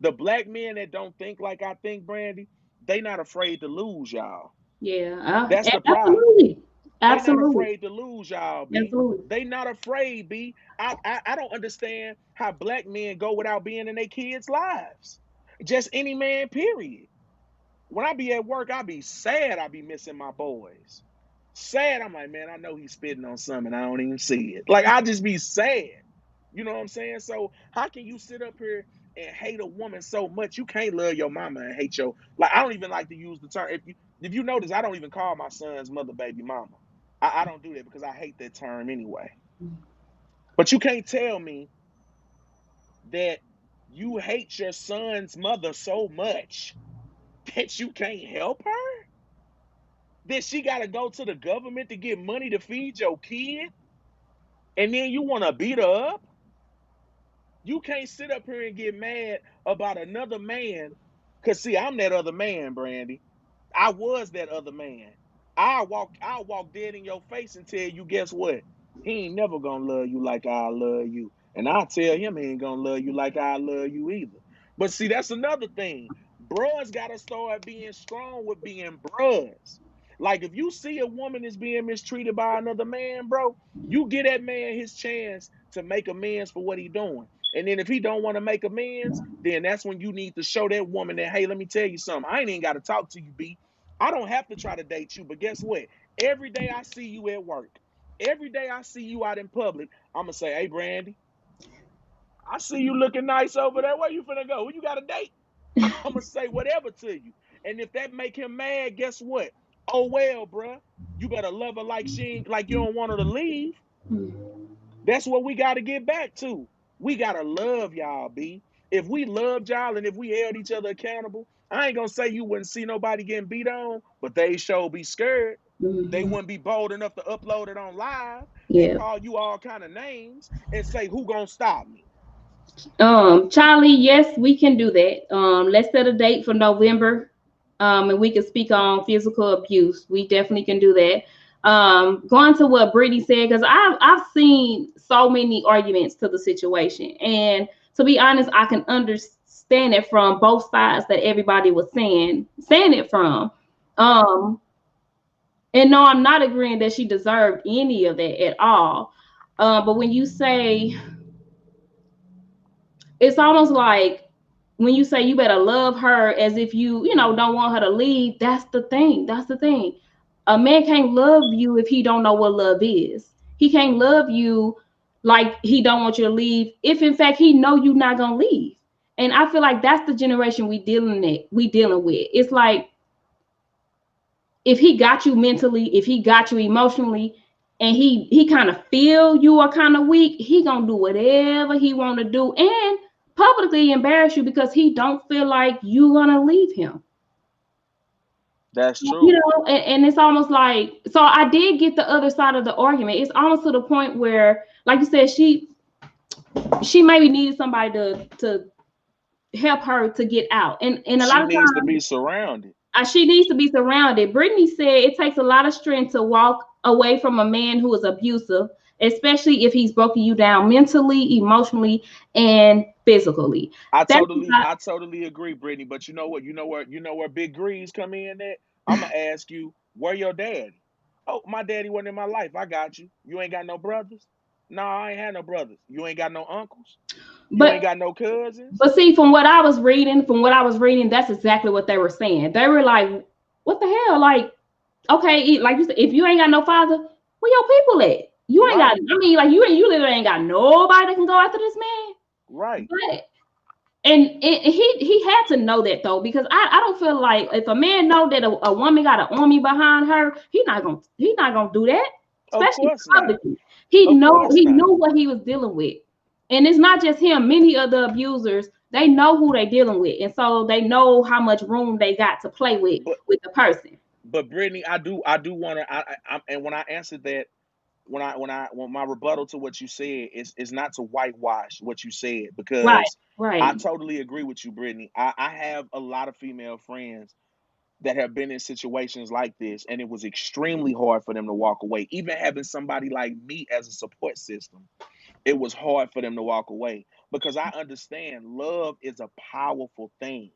the black men that don't think like I think, Brandy, they not afraid to lose, y'all. Yeah, That's the problem. absolutely, They not absolutely, afraid to lose, y'all, B. absolutely. They not afraid, B. I don't understand how black men go without being in their kids' lives. Just any man, period. When I be at work, I be sad I be missing my boys. Sad, I'm like, man, I know he's spitting on something, I don't even see it. Like, I just be sad. You know what I'm saying? So how can you sit up here and hate a woman so much? You can't love your mama and hate your, like, I don't even like to use the term. If you notice, I don't even call my son's mother baby mama. I don't do that because I hate that term anyway. But you can't tell me that you hate your son's mother so much that you can't help her? That she got to go to the government to get money to feed your kid? And then you want to beat her up? You can't sit up here and get mad about another man. Because, see, I'm that other man, Brandy. I was that other man. I'll walk dead in your face and tell you, guess what? He ain't never gonna love you like I love you. And I'll tell him he ain't gonna love you like I love you either. But see, that's another thing. Bros gotta start being strong with being bros. Like if you see a woman is being mistreated by another man, bro, you give that man his chance to make amends for what he doing. And then if he don't want to make amends, then that's when you need to show that woman that, hey, let me tell you something. I ain't even got to talk to you, B. I don't have to try to date you, but guess what? Every day I see you at work, every day I see you out in public, I'm going to say, hey, Brandy, I see you looking nice over there. Where you finna go? Who you got a date? I'm going to say whatever to you. And if that make him mad, guess what? Oh, well, bruh, you better love her like she ain't, like you don't want her to leave. That's what we got to get back to. We got to love y'all, B. If we loved y'all and if we held each other accountable, I ain't going to say you wouldn't see nobody getting beat on, but they sure be scared. They wouldn't be bold enough to upload it on live and Yeah. call you all kind of names and say, who going to stop me? Charlie, yes, we can do that. Let's set a date for November. And we can speak on physical abuse. We definitely can do that. Going to what Brittany said, because I've seen so many arguments to the situation. And to be honest, I can understand it from both sides that everybody was saying it from. And no, I'm not agreeing that she deserved any of that at all. But when you say, it's almost like when you say you better love her as if you don't want her to leave. That's the thing. A man can't love you if he don't know what love is. He can't love you like he don't want you to leave if in fact he know you're not gonna leave. And I feel like that's the generation we dealing with. It's like if he got you mentally, if he got you emotionally, and he kind of feel you are kind of weak, he gonna do whatever he want to do and publicly embarrass you because he don't feel like you gonna leave him. That's true. And it's almost like, so I did get the other side of the argument. It's almost to the point where, like you said, she maybe needed somebody to help her to get out, and a She lot of needs to times be surrounded. she needs to be surrounded. Brittany said it takes a lot of strength to walk away from a man who is abusive, especially if he's broken you down mentally, emotionally, and physically. I That's totally, not, I totally agree, Brittany. But you know what? You know where Big Grease come in at? I'm gonna ask you, where your daddy? Oh, my daddy wasn't in my life. I got you. You ain't got no brothers? No, I ain't had no brothers. You ain't got no uncles? You ain't but got no cousins? but see, from what I was reading, that's exactly what they were saying. They were like, "What the hell?" Like, okay, like you said, if you ain't got no father, where your people at? You ain't got. Right, I mean, like you literally ain't got nobody that can go after this man. right. But and he had to know that though, because I don't feel like if a man know that a woman got an army behind her, he not gonna do that. Of especially course not. publicly. He Of know course he not. knew what he was dealing with. And it's not just him, many of the abusers, they know who they dealing with. And so they know how much room they got to play But with the person. Brittany, I do want to. And when I answered that, when my rebuttal to what you said is not to whitewash what you said, Right, because I right, totally agree with you, Brittany. I have a lot of female friends that have been in situations like this, and it was extremely hard for them to walk away. Even having somebody like me as a support system, it was hard for them to walk away, because I understand love is a powerful thing.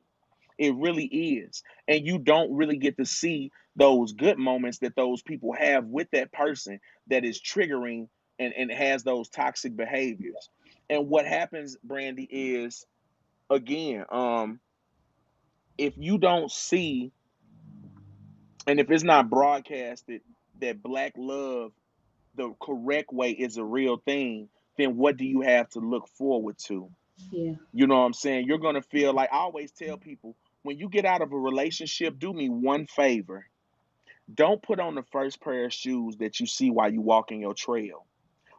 It really is. And you don't really get to see those good moments that those people have with that person that is triggering and has those toxic behaviors. And what happens, Brandy, is, again, if you don't see, and if it's not broadcasted, that black love the correct way is a real thing, then what do you have to look forward to? yeah. You know what I'm saying? You're going to feel like, I always tell people, when you get out of a relationship, do me one favor. Don't put on the first pair of shoes that you see while you walk in your trail.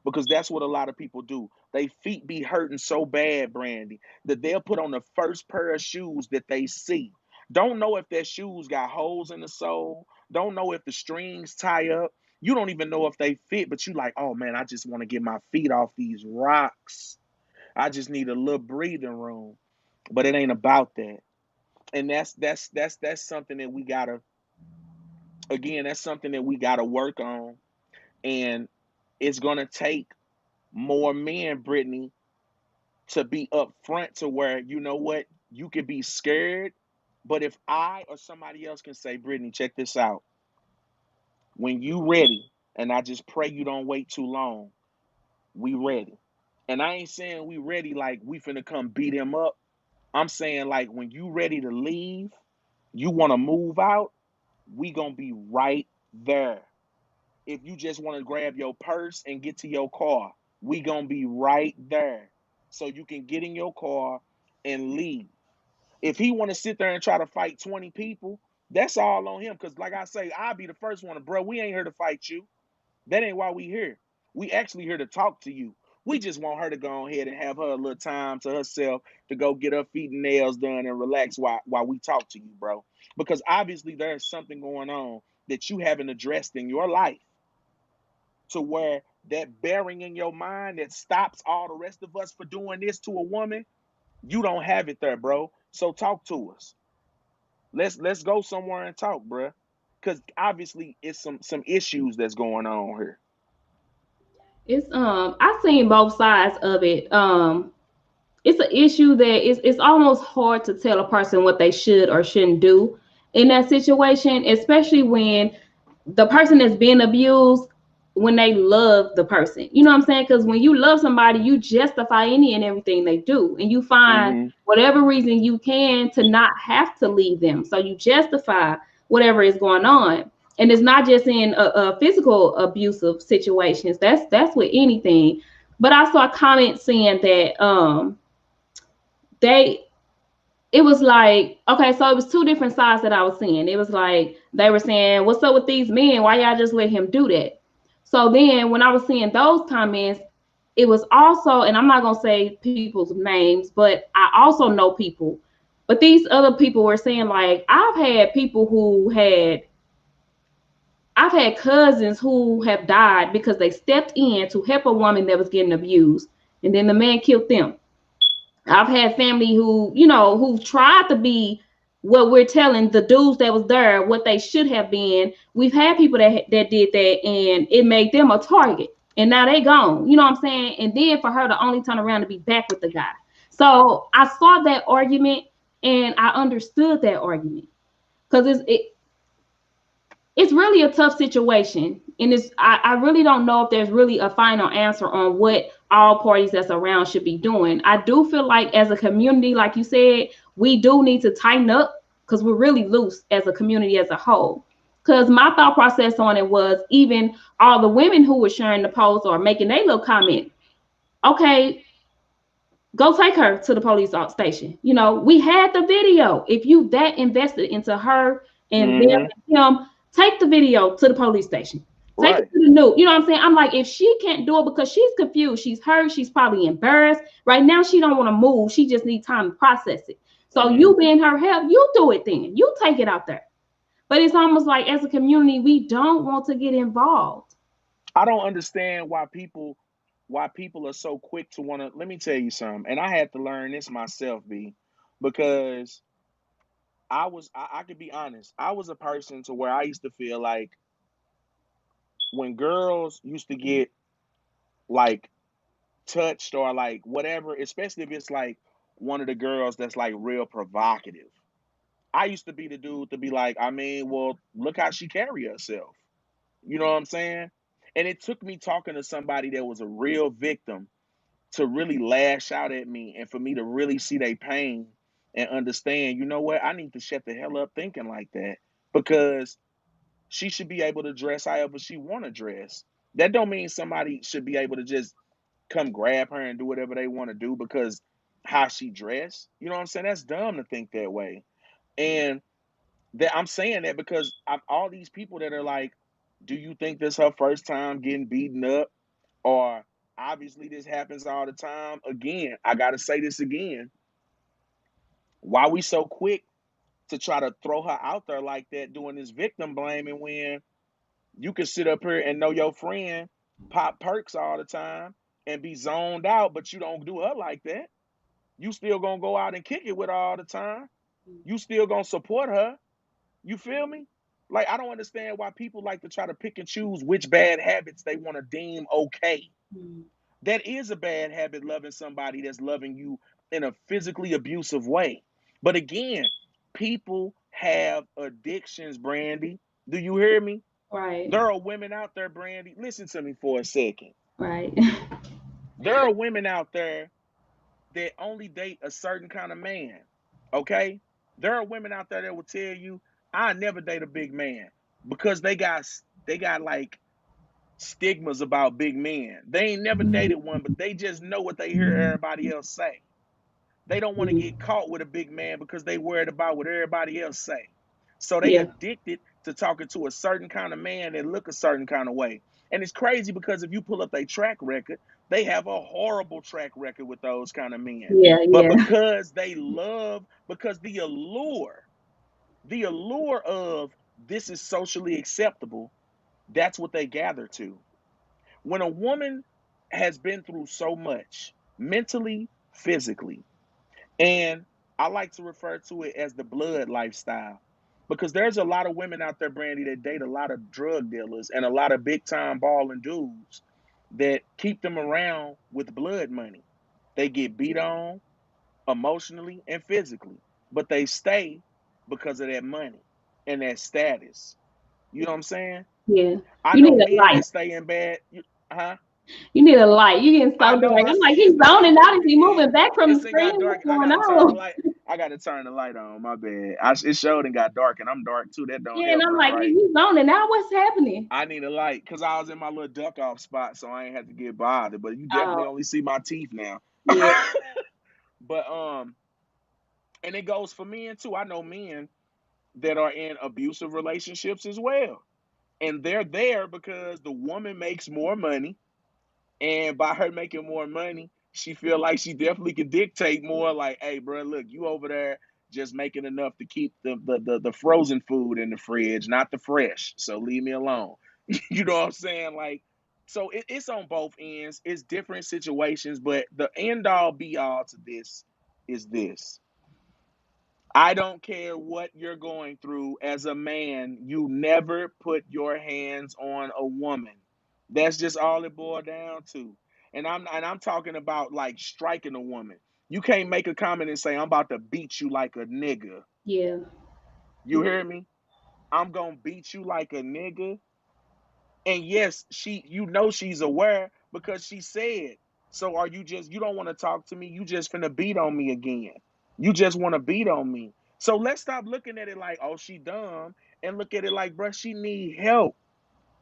Because that's what a lot of people do. They feet be hurting so bad, Brandy, that they'll put on the first pair of shoes that they see. Don't know if their shoes got holes in the sole. Don't know if the strings tie up. You don't even know if they fit, but you like, oh man, I just want to get my feet off these rocks. I just need a little breathing room. But it ain't about that. And that's something that we gotta, again, that's something that we gotta work on. And it's gonna take more men, Brittany, to be upfront to where, you know what, you could be scared. But if I or somebody else can say, Brittany, check this out. When you ready, and I just pray you don't wait too long, we ready. And I ain't saying we ready like we finna come beat him up. I'm saying like when you ready to leave, you wanna move out, we gonna be right there. If you just want to grab your purse and get to your car, we gonna be right there. So you can get in your car and leave. If he want to sit there and try to fight 20 people, that's all on him. Cause like I say, I'll be the first one to, bro, we ain't here to fight you. That ain't why we here. We actually here to talk to you. We just want her to go ahead and have her a little time to herself to go get her feet and nails done and relax while we talk to you, bro. Because obviously there's something going on that you haven't addressed in your life, to where that bearing in your mind that stops all the rest of us for doing this to a woman, you don't have it there, bro. So talk to us. Let's go somewhere and talk, bro. Because obviously it's some issues that's going on here. It's I've seen both sides of it. It's an issue that it's almost hard to tell a person what they should or shouldn't do in that situation, especially when the person that's being abused, when they love the person. You know what I'm saying? Because when you love somebody, you justify any and everything they do, and you find Mm-hmm. whatever reason you can to not have to leave them. So you justify whatever is going on. And it's not just in a physical abusive situations. That's with anything. But I saw a comment saying that they it was like, okay, so it was two different sides that I was seeing. It was like they were saying, what's up with these men? Why y'all just let him do that? So then when I was seeing those comments, it was also, and I'm not gonna say people's names, but I also know people. But these other people were saying, like, I've had cousins who have died because they stepped in to help a woman that was getting abused, and then the man killed them. I've had family who, who tried to be what we're telling the dudes that was there what they should have been. We've had people that did that, and it made them a target, and now they gone. You know what I'm saying? And then for her to only turn around to be back with the guy. So I saw that argument, and I understood that argument because it's really a tough situation, and I really don't know if there's really a final answer on what all parties that's around should be doing. I do feel like as a community, like you said, we do need to tighten up because we're really loose as a community as a whole. Because my thought process on it was, even all the women who were sharing the post or making their little comment, okay, go take her to the police station. We had the video. If you that invested into her and them Mm-hmm. and him, take the video to the police station. Take it Right. to the new. You know what I'm saying? I'm like, if she can't do it because she's confused, she's hurt, she's probably embarrassed. Right now, she don't want to move. She just needs time to process it. So Hmm. you being her help, you do it then. You take it out there. But it's almost like as a community, we don't want to get involved. I don't understand why people are so quick to want to. Let me tell you something, and I had to learn this myself, B, because I could be honest. I was a person to where I used to feel like when girls used to get like touched or like whatever, especially if it's like one of the girls that's like real provocative. I used to be the dude to be like, I mean, well, look how she carry herself. You know what I'm saying? And it took me talking to somebody that was a real victim to really lash out at me and for me to really see their pain and understand, you know what, I need to shut the hell up thinking like that because she should be able to dress however she want to dress. That don't mean somebody should be able to just come grab her and do whatever they want to do because how she dressed. You know what I'm saying? That's dumb to think that way. And that I'm saying that because all these people that are like, do you think this her first time getting beaten up? Or obviously this happens all the time. Again, I gotta say this again. Why we so quick to try to throw her out there like that, doing this victim blaming when you can sit up here and know your friend pop perks all the time and be zoned out, but you don't do her like that. You still gonna go out and kick it with her all the time. You still gonna support her. You feel me? Like I don't understand why people like to try to pick and choose which bad habits they want to deem okay. Mm. That is a bad habit, loving somebody that's loving you in a physically abusive way. But again, people have addictions, Brandy. Do you hear me? Right, There are women out there, Brandy. Listen to me for a second. right. There are women out there that only date a certain kind of man. Okay? There are women out there that will tell you, I never date a big man because they got like stigmas about big men. They ain't never dated one, but they just know what they hear everybody else say. They don't want to Mhm. get caught with a big man because they worried about what everybody else say. So they Yeah, addicted to talking to a certain kind of man that look a certain kind of way. And it's crazy because if you pull up their track record, they have a horrible track record with those kind of men. yeah, But yeah, because the allure of this is socially acceptable, that's what they gather to. When a woman has been through so much mentally, physically, and I like to refer to it as the blood lifestyle because there's a lot of women out there, Brandy, that date a lot of drug dealers and a lot of big time balling dudes that keep them around with blood money. They get beat on emotionally and physically, but they stay because of that money and that status. You know what I'm saying? yeah. I You know need a men light. that stay in bad, huh? You need a light. You getting so I dark. know. I I'm like, see he's it's got zoning out. dark Is he again. moving back from the It's got screen? dark. What's I going gotta turn the on? light. I gotta turn the light on. My bad. It showed and got dark, and I'm dark too. That don't Yeah, and help I'm none, like, right? he's zoning out. What's happening? I need a light because I was in my little duck off spot, so I ain't had to get bothered. But you Oh, definitely only see my teeth now. yeah, But and it goes for men too. I know men that are in abusive relationships as well, and they're there because the woman makes more money. And by her making more money, she feel like she definitely can dictate more. Like, hey, bro, look, you over there just making enough to keep the frozen food in the fridge, not the fresh. So leave me alone. You know what I'm saying? Like, so it's on both ends. It's different situations, but the end all be all to this is this. I don't care what you're going through as a man, you never put your hands on a woman. That's just all it boiled down to. And I'm talking about like striking a woman. You can't make a comment and say I'm about to beat you like a nigga. yeah. You hear me? I'm going to beat you like a nigga. And yes, she's aware because she said, so are you don't want to talk to me? You just finna beat on me again. You just want to beat on me. So let's stop looking at it like, oh, she dumb, and look at it like, bruh, she need help.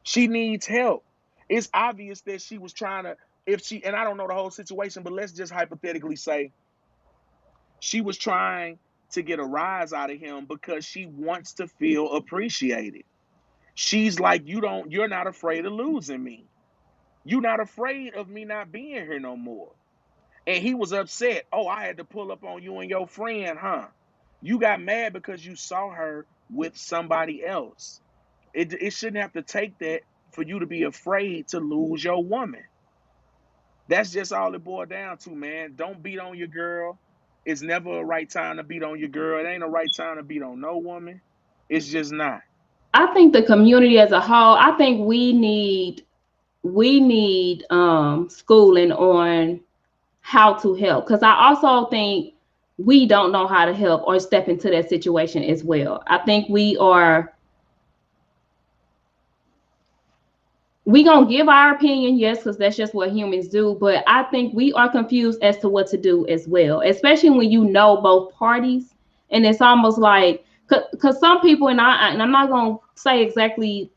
She needs help. It's obvious that she was trying to, if she, and I don't know the whole situation, but let's just hypothetically say she was trying to get a rise out of him because she wants to feel appreciated. She's like, you're not afraid of losing me. You're not afraid of me not being here no more. And he was upset. Oh, I had to pull up on you and your friend, huh? You got mad because you saw her with somebody else. It shouldn't have to take that for you to be afraid to lose your woman. That's just all it boiled down to, man. Don't beat on your girl. It's never a right time to beat on your girl. It ain't a right time to beat on no woman. It's just not. I think the community as a whole, I think we need schooling on how to help, because I also think we don't know how to help or step into that situation as well. I think we gonna give our opinion, yes, because that's just what humans do, but I think we are confused as to what to do as well, especially when you know both parties. And it's almost like, because some people, and I'm not gonna say exactly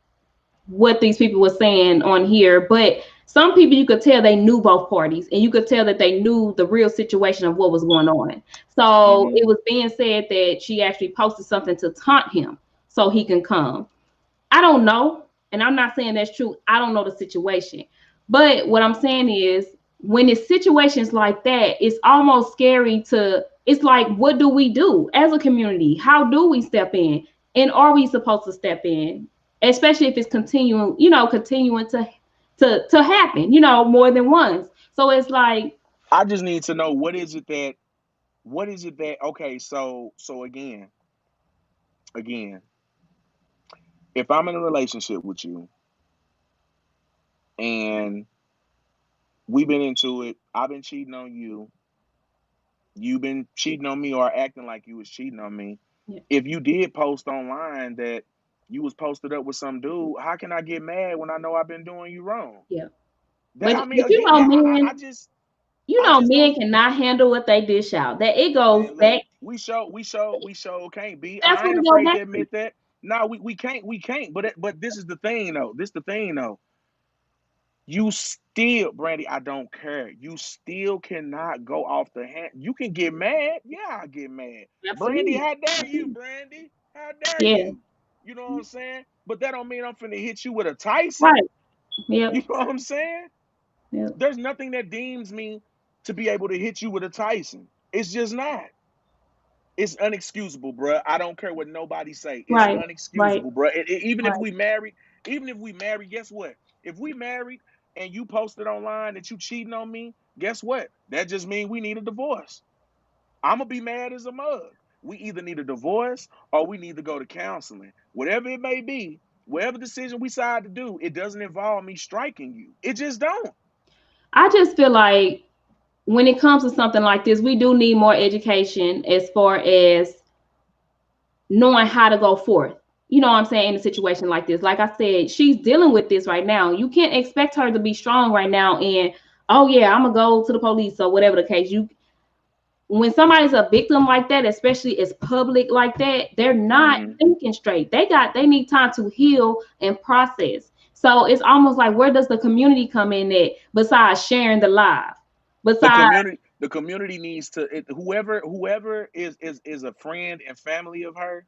what these people were saying on here, but some people, you could tell they knew both parties, and you could tell that they knew the real situation of what was going on. So Mm-hmm. it was being said that she actually posted something to taunt him so he can come. I don't know, and I'm not saying that's true. I don't know the situation, but what I'm saying is, when it's situations like that, it's almost scary to. It's like, what do we do as a community? How do we step in? And are we supposed to step in? Especially if it's continuing to happen, more than once. So it's like, I just need to know what is it that okay, so again, if I'm in a relationship with you and we've been into it, I've been cheating on you, you've been cheating on me or acting like you was cheating on me. yeah, If you did post online that you was posted up with some dude, how can I get mad when I know I've been doing you wrong? yeah. That But I mean, but again, I just men don't. cannot handle what they dish out. That it goes Man, look, back. we show can't be. That's I what ain't we go afraid back to to. admit that. No, we can't. But this is the thing though. This the thing though. You still, Brandy, I don't care. You still cannot go off the hand. You can get mad. Yeah, I get mad. Brandy, Absolutely. how dare you, Absolutely. Brandy? How dare Yeah. you? You know what I'm saying? But that don't mean I'm finna hit you with a Tyson. Right. You Yep. know what I'm saying? Yep. There's nothing that deems me to be able to hit you with a Tyson. It's just not. It's unexcusable, bruh. I don't care what nobody say. It's Right. Right. unexcusable, bruh. Even if Right. we married, guess what? If we married and you posted online that you cheating on me, guess what? That just means we need a divorce. I'm gonna be mad as a mug. We either need a divorce or we need to go to counseling. Whatever it may be, whatever decision we decide to do, it doesn't involve me striking you. It just don't. I just feel like when it comes to something like this, we do need more education as far as knowing how to go forth. You know what I'm saying? In a situation like this, like I said, she's dealing with this right now. You can't expect her to be strong right now. And oh yeah, I'm gonna go to the police or whatever the case. You When somebody's a victim like that, especially as public like that, they're not Mm-hmm. thinking straight. They need time to heal and process. So it's almost like, where does the community come in at besides sharing the live? the Besides, community the community needs to whoever is a friend and family of her.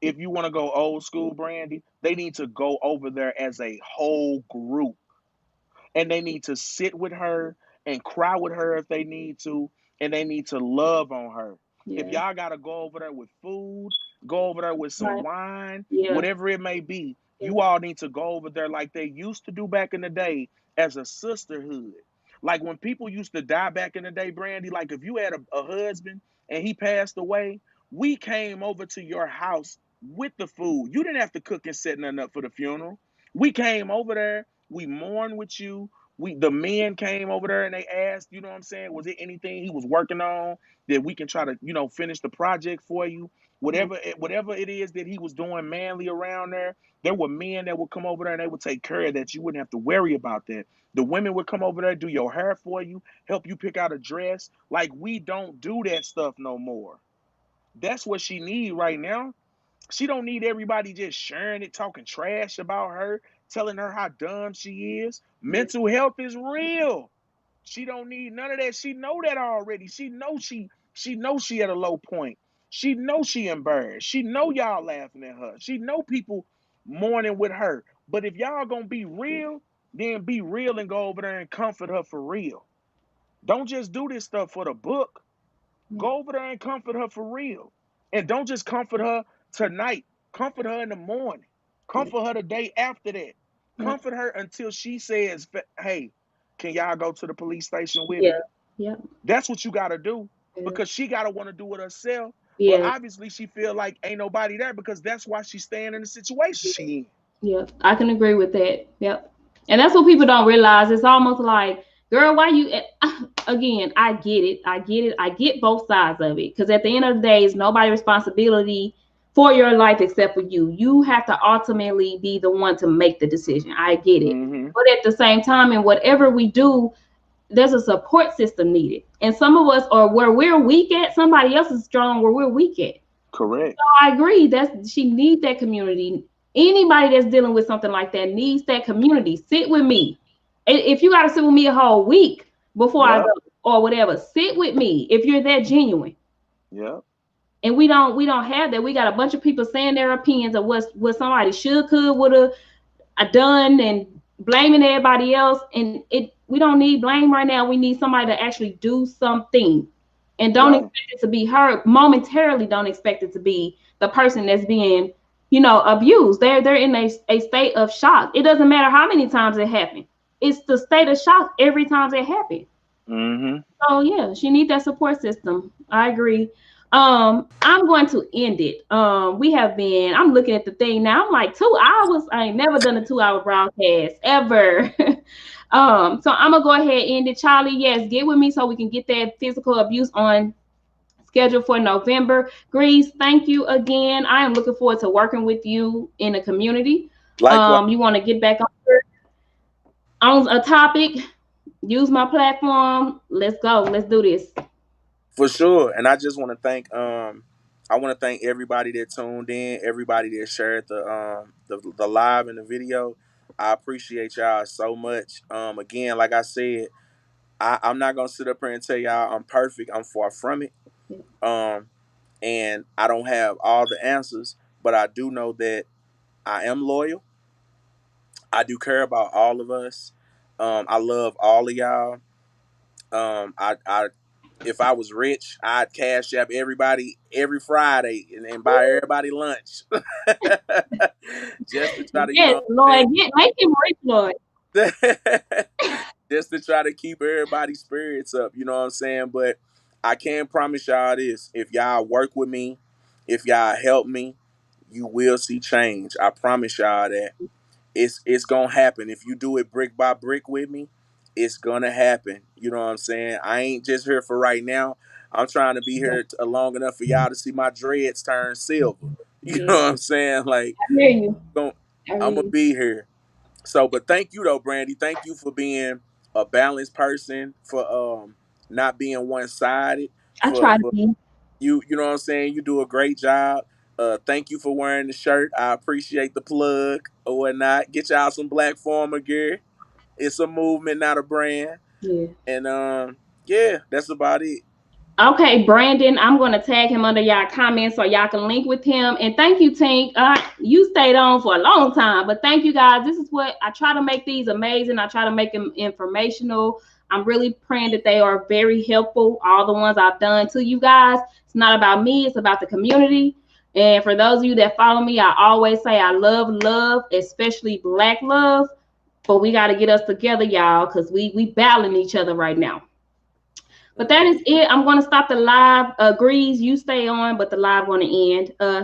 If you want to go old school, Brandy, they need to go over there as a whole group, and they need to sit with her and cry with her if they need to, and they need to love on her. If yeah, y'all got to go over there with food, go over there with some right, wine, yeah, whatever it may be, yeah, you all need to go over there like they used to do back in the day as a sisterhood. Like when people used to die back in the day, Brandy, like if you had a husband and he passed away, we came over to your house with the food. You didn't have to cook and set nothing up for the funeral. We came over there, we mourned with you. The men came over there and they asked, you know what I'm saying, was it anything he was working on that we can try to, finish the project for you? yeah, Whatever it is that he was doing manly around there were men that would come over there and they would take care of that. You wouldn't have to worry about that. The women would come over there, do your hair for you, help you pick out a dress. Like we don't do that stuff no more. That's what she need right now. She don't need everybody just sharing it, talking trash about her, telling her how dumb she is. yeah, Mental health is real. She don't need none of that. She know that already. She at a low point. She know she embarrassed. She know y'all laughing at her. She know people mourning with her. But if y'all gonna be real, then be real and go over there and comfort her for real. Don't just do this stuff for the book. Go over there and comfort her for real. And don't just comfort her tonight. Comfort her in the morning. Comfort her the day after that. Yeah. Comfort her until she says, hey, can y'all go to the police station with Yeah. me? Yeah. That's what you got to do, Yeah. because she got to want to do it herself. But Yeah. obviously she feel like ain't nobody there, because that's why she's staying in the situation she in. Yeah. I can agree with that. Yep. And that's what people don't realize. It's almost like, girl, why you again, I get it. I get it. I get both sides of it. Because at the end of the day, it's nobody's responsibility for your life except for you. You have to ultimately be the one to make the decision. I get it. Mm-hmm. But at the same time, in whatever we do, there's a support system needed. And some of us are where we're weak at, somebody else is strong where we're weak at. Correct. So I agree. She needs that community. Anybody that's dealing with something like that needs that community. Sit with me. If you got to sit with me a whole week before I Yep. go or whatever, sit with me if you're that genuine. Yep. And we don't have that. We got a bunch of people saying their opinions of what somebody should, could, would have done, and blaming everybody else. And we don't need blame right now. We need somebody to actually do something. And don't Right. expect it to be her momentarily. Don't expect it to be the person that's being, abused. They're in a state of shock. It doesn't matter how many times it happened. It's the state of shock every time it happened. Mm-hmm. So yeah, she needs that support system. I agree. I'm going to end it. I'm looking at the thing now. I'm like 2 hours. I ain't never done a 2 hour broadcast ever. So I'm gonna go ahead and end it. Charlie, yes, get with me so we can get that physical abuse on schedule for November. Grease, thank you again. I am looking forward to working with you in the community. Likewise. You want to get back on a topic, use my platform. Let's go. Let's do this. For sure. And I just want to thank I want to thank everybody that tuned in, everybody that shared the live and the video. I appreciate y'all so much. Again, like I said, I'm not gonna sit up here and tell y'all I'm perfect. I'm far from it. Um and I don't have all the answers, but I do know that I am loyal. I do care about all of us. I love all of y'all. I if I was rich, I'd cash app everybody every Friday and buy everybody lunch, just to try to, Yes, Lord, make him rich, Lord. just to try to keep everybody's spirits up. You know what I'm saying? But I can promise y'all this: if y'all work with me, if y'all help me, you will see change. I promise y'all that. It's gonna happen. If you do it brick by brick with me, it's gonna happen. You know what I'm saying? I ain't just here for right now. I'm trying to be Yeah, here long enough for y'all to see my dreads turn silver. You yeah. know what I'm saying? Like, I hear you. I'm I hear gonna you. be here. So, but thank you though, Brandy. Thank you for being a balanced person, for not being one sided, I for try to be. you know what I'm saying? You do a great job. Thank you for wearing the shirt. I appreciate the plug or whatnot. Get y'all some Black Farmer gear. It's a movement, not a brand. Yeah. And yeah, that's about it. Okay, Brandon, I'm going to tag him under y'all comments so y'all can link with him. And thank you, Tink. You stayed on for a long time, but thank you guys. This is what I try to make these amazing. I try to make them informational. I'm really praying that they are very helpful. All the ones I've done to you guys. It's not about me, it's about the community. And for those of you that follow me, I always say I love, especially Black love. But we got to get us together, y'all, because we battling each other right now. But that is it. I'm going to stop the live. Grease, you stay on, but the live going to end.